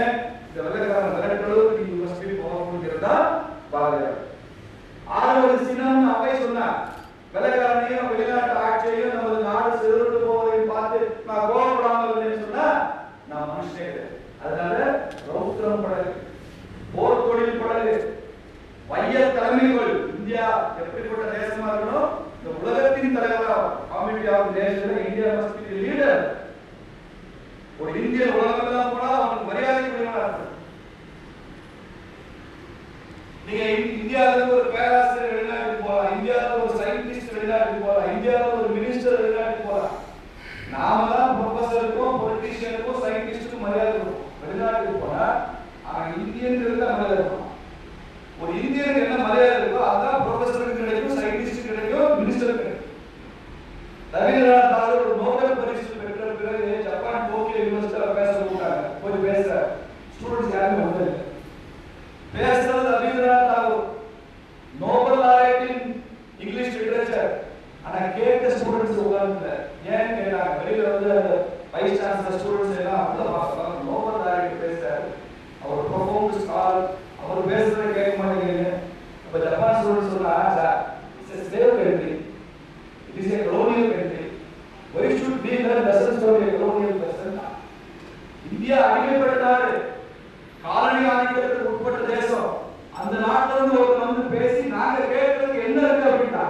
இந்த வெள்ளக்காரன் விளையாட்டு நீங்க மஸ்ட் போகணுங்கிறதா பாரதியார். ஆறுவது சின்னம் அவை சொன்னார். வெள்ளக்காரனையும் வெளிநாட்டு ஆட்சியையும் நமது நாடு சிறுத்து போவதையும் பார்த்து நான் கோபப்படாமல் இல்லைன்னு சொன்னா நான் மனுஷனே. அதனால ரௌத்ரம் படகு, போர் தொழில் படகு, வைய தலைமைகள். இந்தியா எப்படிப்பட்ட தேசமா இருக்கணும்? இந்த உலகத்தின் தலைவரா committee of nation India must be leader. ஒரு இந்திய உலகமெல்லாம் போனா அவனுக்கு மரியாதைக்குரியவனா இருக்கணும். நீங்க இந்தியாவில் ஒரு பேராசிரியர் வெளிநாட்டுக்கு போகலாம், இந்தியாவில் ஒரு சயின்டிஸ்ட் வெளிநாட்டுக்கு போகலாம், இந்தியாவில் ஒரு மினிஸ்டர் வெளிநாட்டுக்கு போகலாம். நாம தான் ப்ரொஃபஸருக்கும் பொலிட்டீஷியனுக்கும் சயின்டிஸ்டுக்கும் மரியாதை கொடுப்போம். வெளிநாட்டுக்கு போனா இந்தியன்களுக்கு தான் மரியாதை கொடுப்போம். ஒரு இந்தியனுக்கு என்ன மரியாதை இருக்கோ அதான் ப்ரொஃபஸருக்கு கிடைக்கும், சயின்டிஸ்ட் கிடைக்கும், மினிஸ்டருக்கு கிடைக்கும். ரவீந்திரநாத் தாகூர் ஒரு நோபல் பரிசு பெற்ற பிறகு ஜப்பான் டோக்கியோ யூனிவர்சிட்டியில பேச கூட்டாங்க. போய் பேச ஸ்டூடெண்ட்ஸ் யாருமே வந்து பேசுறது Rabindranath Tagore, Nobel laureate in English literature. ஆனா கேட்க ஸ்டூடெண்ட்ஸ் உட்கார்ந்து ஏன் கேட்டாங்க? வெளியில வந்து வைஸ் சான்சலர் ஸ்டூடெண்ட்ஸ் எல்லாம் அவ்வளவு பார்க்கலாம். நோபல் லாரேட் பேசுறாரு, அவர் ப்ரொஃபவுண்ட் ஸ்காலர், அவர் பேசுறத கேட்க மாட்டேங்கிறீங்க. அப்ப ஜப்பான் ஸ்டூடெண்ட்ஸ் சொன்னா, sir it's a slave country, it is a colonial country, why should we learn lessons from a colonial person? India அடிமைப்பட்ட நாடு, காலனி ஆதிக்கத்துக்கு உட்பட்ட தேசம். அந்த நாட்டுல இருந்து ஒரு வந்து பேசி நாங்க கேட்கறதுக்கு என்ன இருக்கு அப்படின்னா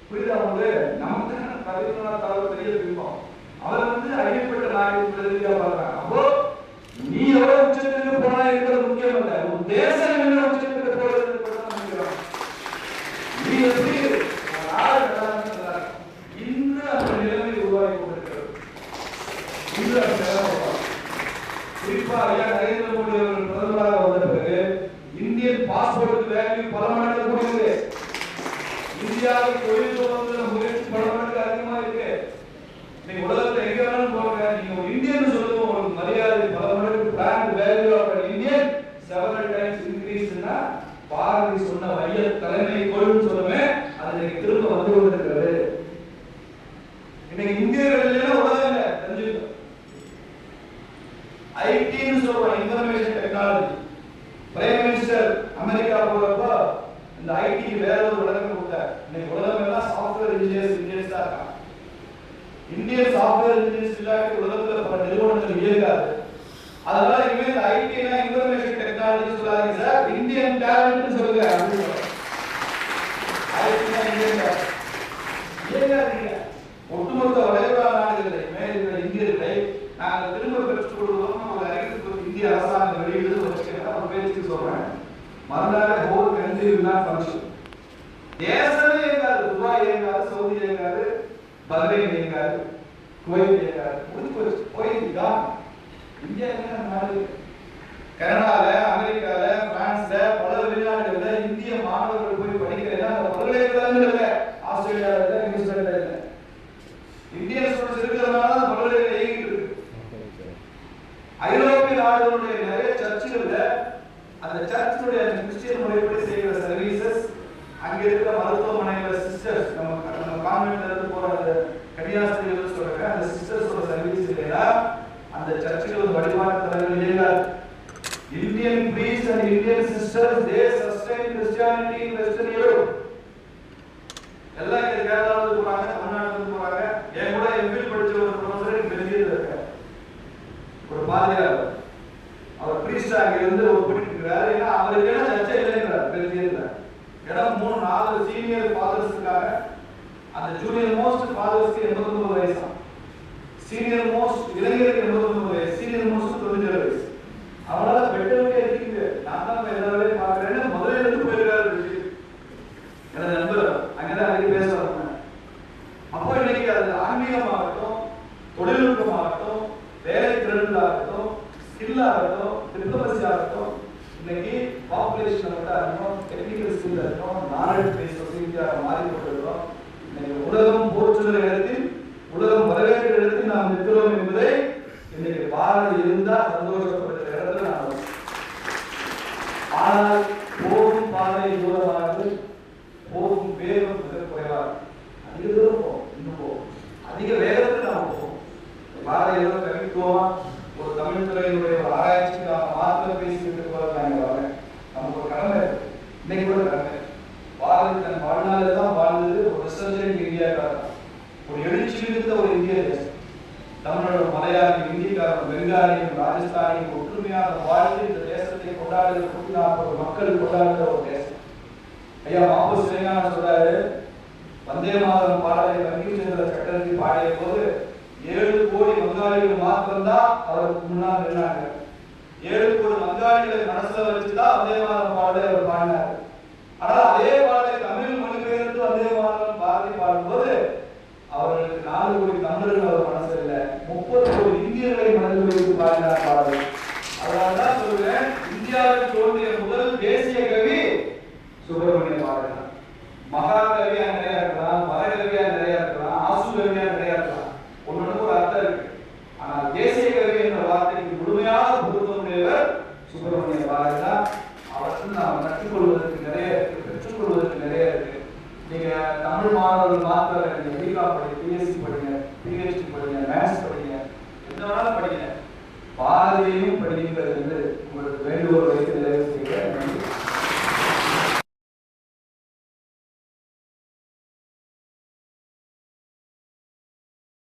புரியுதா உங்களுக்கு? நமக்கு ரவீந்திரநாத் தாகூர் பெரிய விருப்பம். அவர் வந்து அடிமைப்பட்ட நாடு பிரதிநிதியா பார்க்கறாங்க. அப்போ நீ எவ்வளவு உச்சத்துக்கு போனா இருக்கிறது முக்கியம் இல்ல, உன் தேசம் என்ன உச்சத்துக்கு போறது முக்கியம். நீ எப்படி நாடு நல்லா இன்று அந்த நிலைமை உருவாகி கொண்டிருக்கிறது. இன்று அந்த நிலைமை குறிப்பா ஐயா நரேந்திர மோடி அவர்கள் பிரதமராக வந்த பிறகு இந்தியன் பாஸ்போர்ட் வேல்யூ பல மடங்கு கூடியது. இந்தியாவில் தொழில் துவங்குற முயற்சி பல மடங்கு அதிகமா இருக்கு. நீங்க உலகத்துல எங்க வேணாலும் போங்க, நீங்க ஒரு இந்தியன் சொல்லுங்க, உங்களுக்கு மரியாதை பல மடங்கு. Brand value of Indian several times இன்க்ரீஸ்னா பாரதி சொன்ன வைய தலைமை கொள்னு சொல்லுவேன். அது இன்னைக்கு திரும்ப வந்து கொண்டிருக்கிறது. இன்னைக்கு இந்தியர்கள் இல்லைன்னா உலகம் இல்லை, தெரிஞ்சுக்கணும். ஐடின்னு சொல்றோம், information technology. Prime minister America போறப்போ இந்த ஐடிக்கு வேற ஒரு உலகம் கொடுத்தார். இன்னைக்கு உலகம் எல்லாம் சாஃப்ட்வேர் இன்ஜினியர்ஸ் தான் இருக்காங்க. இந்தியன் சாஃப்ட்வேர் இன்ஜினியர்ஸ் இல்லாட்டி உலகத்துல பல நிறுவனங்கள் இயங்காது. அதனால இனிமேல் ஐடினா இன்ஃபர்மேஷன் டெக்னாலஜி சொல்லாதீங்க சார், இந்தியன் டேலண்ட் சொல்லுங்க. ஐடினா இந்தியன் இயங்காதீங்க. ஒட்டுமொத்த வளைகுடா நாடுகளில் மேலிருக்கிற இந்தியர்களை நாங்கள் திரும்ப பெற்றுக் கொள்வதும் ஒரு அறிவிப்பு இந்திய அரசாங்கம் வெளியிடுவது வச்சுக்கிறேன். ஒரு பேச்சுக்கு சொல்றேன், மறுநாள் whole country will not function. தேசமே இயங்காது. துபாய் இயங்காது, சவுதி இயங்காது, பஹ்ரைன் இயங்காது, குவைத் இயங்காது. முடிஞ்சு போச்சு, போயிருக்கான். இந்தியா என்ன நாடு? கனடால, அமெரிக்கால, பிரான்ஸ்ல, பல வெளிநாடுகள்ல இந்திய மாணவர்கள் போய் படிக்கிறேன்னா அந்த பல்கலைக்கழகங்கள்ல ஆஸ்திரேலியால இல்ல, நியூசிலாந்துல இல்ல, இந்தியன் ஸ்டூடெண்ட்ஸ் இருக்கிறதுனால அந்த பல்கலைக்கழகம் இயங்கிட்டு இருக்கு. ஐரோப்பிய நாடுகளுடைய நிறைய சர்ச்சுகள்ல அந்த சர்ச்சினுடைய கிறிஸ்டியன் முறைப்படி செய்கிற சர்வீசஸ், அங்க இருக்கிற மருத்துவமனையில சிஸ்டர்ஸ், நம்ம கான்வென்ட்ல இருந்து போற கன்னியாஸ்திரிகள் சொல்றாங்க, அந்த சிஸ்டர்ஸோட சர்வீஸ் இல்லையா அந்த சர்ச்சுகள் வழிபாட்டு தலங்கள் இயங்காது. Indian priests and Indian sisters, they sustain Christianity in Western Europe. எல்லாம் இங்க கேரளாவுக்கு போறாங்க, தமிழ்நாட்டுக்கு போறாங்க. என் கூட எம்பில் படிச்ச ஒரு ப்ரொஃபசர் பெல்ஜியத்தில் இருக்கார், ஒரு பாதிரியார். அவர் பிரீஸ்ட் அங்க இருந்து ஒரு போயிட்டு இருக்கிறாரு. ஏன்னா அவருக்கு என்ன சர்ச்சை இல்லைங்கிறார் பெல்ஜியத்துல. இடம் 3-4 சீனியர் ஃபாதர்ஸ் இருக்காங்க. அந்த ஜூனியர் மோஸ்ட் ஃபாதர்ஸ்க்கு 89 வயசு. சீனியர் மோஸ்ட் இளைஞருக்கு 89 வயசு, சீனியர் மோஸ்ட் 97 வயசு. அவனால பெட்டர்வே இருக்குது. நான் தான் எல்லா வேலையும் பார்க்கிறேன்னு முதல்ல இருந்து போயிருக்காரு. எனது நண்பர் அங்கதான் அன்னைக்கு பேசுறாங்க. அப்போ இன்னைக்கு அது ஆன்மீகமாகட்டும், தொழில்நுட்பமாகட்டும், வேலை திறன்களாகட்டும், ஸ்கில் ஆகட்டும், டிப்ளமசி ஆகட்டும், இன்னைக்கு பாப்புலேஷன் அதிகம், டெக்னிக்கல் ஸ்கில் அதிகம், நாலேஜ் பேஸ் சொசைட்டியாக மாறி கொண்டிருக்கிறோம். இன்னைக்கு உலகம் போற்றுகிற இடத்தில், உலகம் வரவேற்கிற இடத்தில் நாம் நிற்கிறோம் என்பதை இன்னைக்கு பாரதி இருந்தால் சந்தோஷப்படுகிற இடத்துல நாம். ஆனால் போகும் பாதை தூரமானது, போகும் வேகம் மிக குறைவாக. அதிக தூரம் போகும், இன்னும் போகும், அதிக வேகத்தில் நாம் போகும். பாரதி ஏதோ கவித்துவமா ஒரு தமிழ் துறையினுடைய ஒரு ஆராய்ச்சிக்காக மாத்திரம் பேசிட்டு நாங்கள் வரேன். நமக்கு ஒரு கடமை இருக்கு, இன்னைக்கு கூட கடமை. பாரதி தன் வாழ்நாளில் தான் வாழ்ந்தது ஒரு ரிசர்ஜென்ட் இந்தியாக்காக, ஒரு எழுச்சி மிகுந்த ஒரு இந்திய தேசம். தமிழோட மலையாளி, இந்திக்காரன், பெங்காலியும், ராஜஸ்தானியும் ஒற்றுமையாக வாழ்ந்து இந்த தேசத்தை கொண்டாடுகிற 140 மக்கள் கொண்டாடுகிற ஒரு தேசம். ஐயா மாப்பு சிவஞானம் சொல்றாரு, வந்தே மாதரம் பாடலை வங்கிச்சந்திர சட்டர்ஜி பாடிய போது 7 கோடி வங்காளிகள் மாத்திரம்தான் அவருக்கு முன்னால் நின்றாங்க. 7 கோடி வங்காளிகளை மனசுல வச்சுதான் வந்தே மாதரம் பாடலை அவர் பாடினார். ஆனால் அதே பாடலை தமிழ் மொழிபெயர்த்து வந்தே மாதரம் பாரதி பாடும்போது அவர்களுக்கு 4 கோடி தமிழர்கள் அவர் மனசு இல்லை, 30 கோடி இந்தியர்களை மனதில் வைத்து பாடினார் பாடல். அதனால்தான் சொல்றேன், இந்தியாவில் தோன்றிய முதல் தேசிய கவி சுப்பிரமணிய பாரதி. மகாகவியா நிறைய இருக்கலாம், மரகவியா நிறைய இருக்கலாம், ஆசு கவியா நிறைய இருக்கலாம், ஒன்னொன்னு ஒரு அர்த்தம் இருக்கு. ஆனால் தேசிய கவி என்ற வார்த்தைக்கு முழுமையாக பொருத்தமுடையவர் சுப்பிரமணிய பாரதி தான். அவற்றில் நாம் கற்றுக்கொள்வதற்கு நிறைய இருக்கு, பெற்றுக்கொள்வதற்கு நிறைய இருக்கு. நீங்க தமிழ் மாணவர்கள் மாத்திரம் நீங்க பிகாம் படி, பிஎஸ்சி படி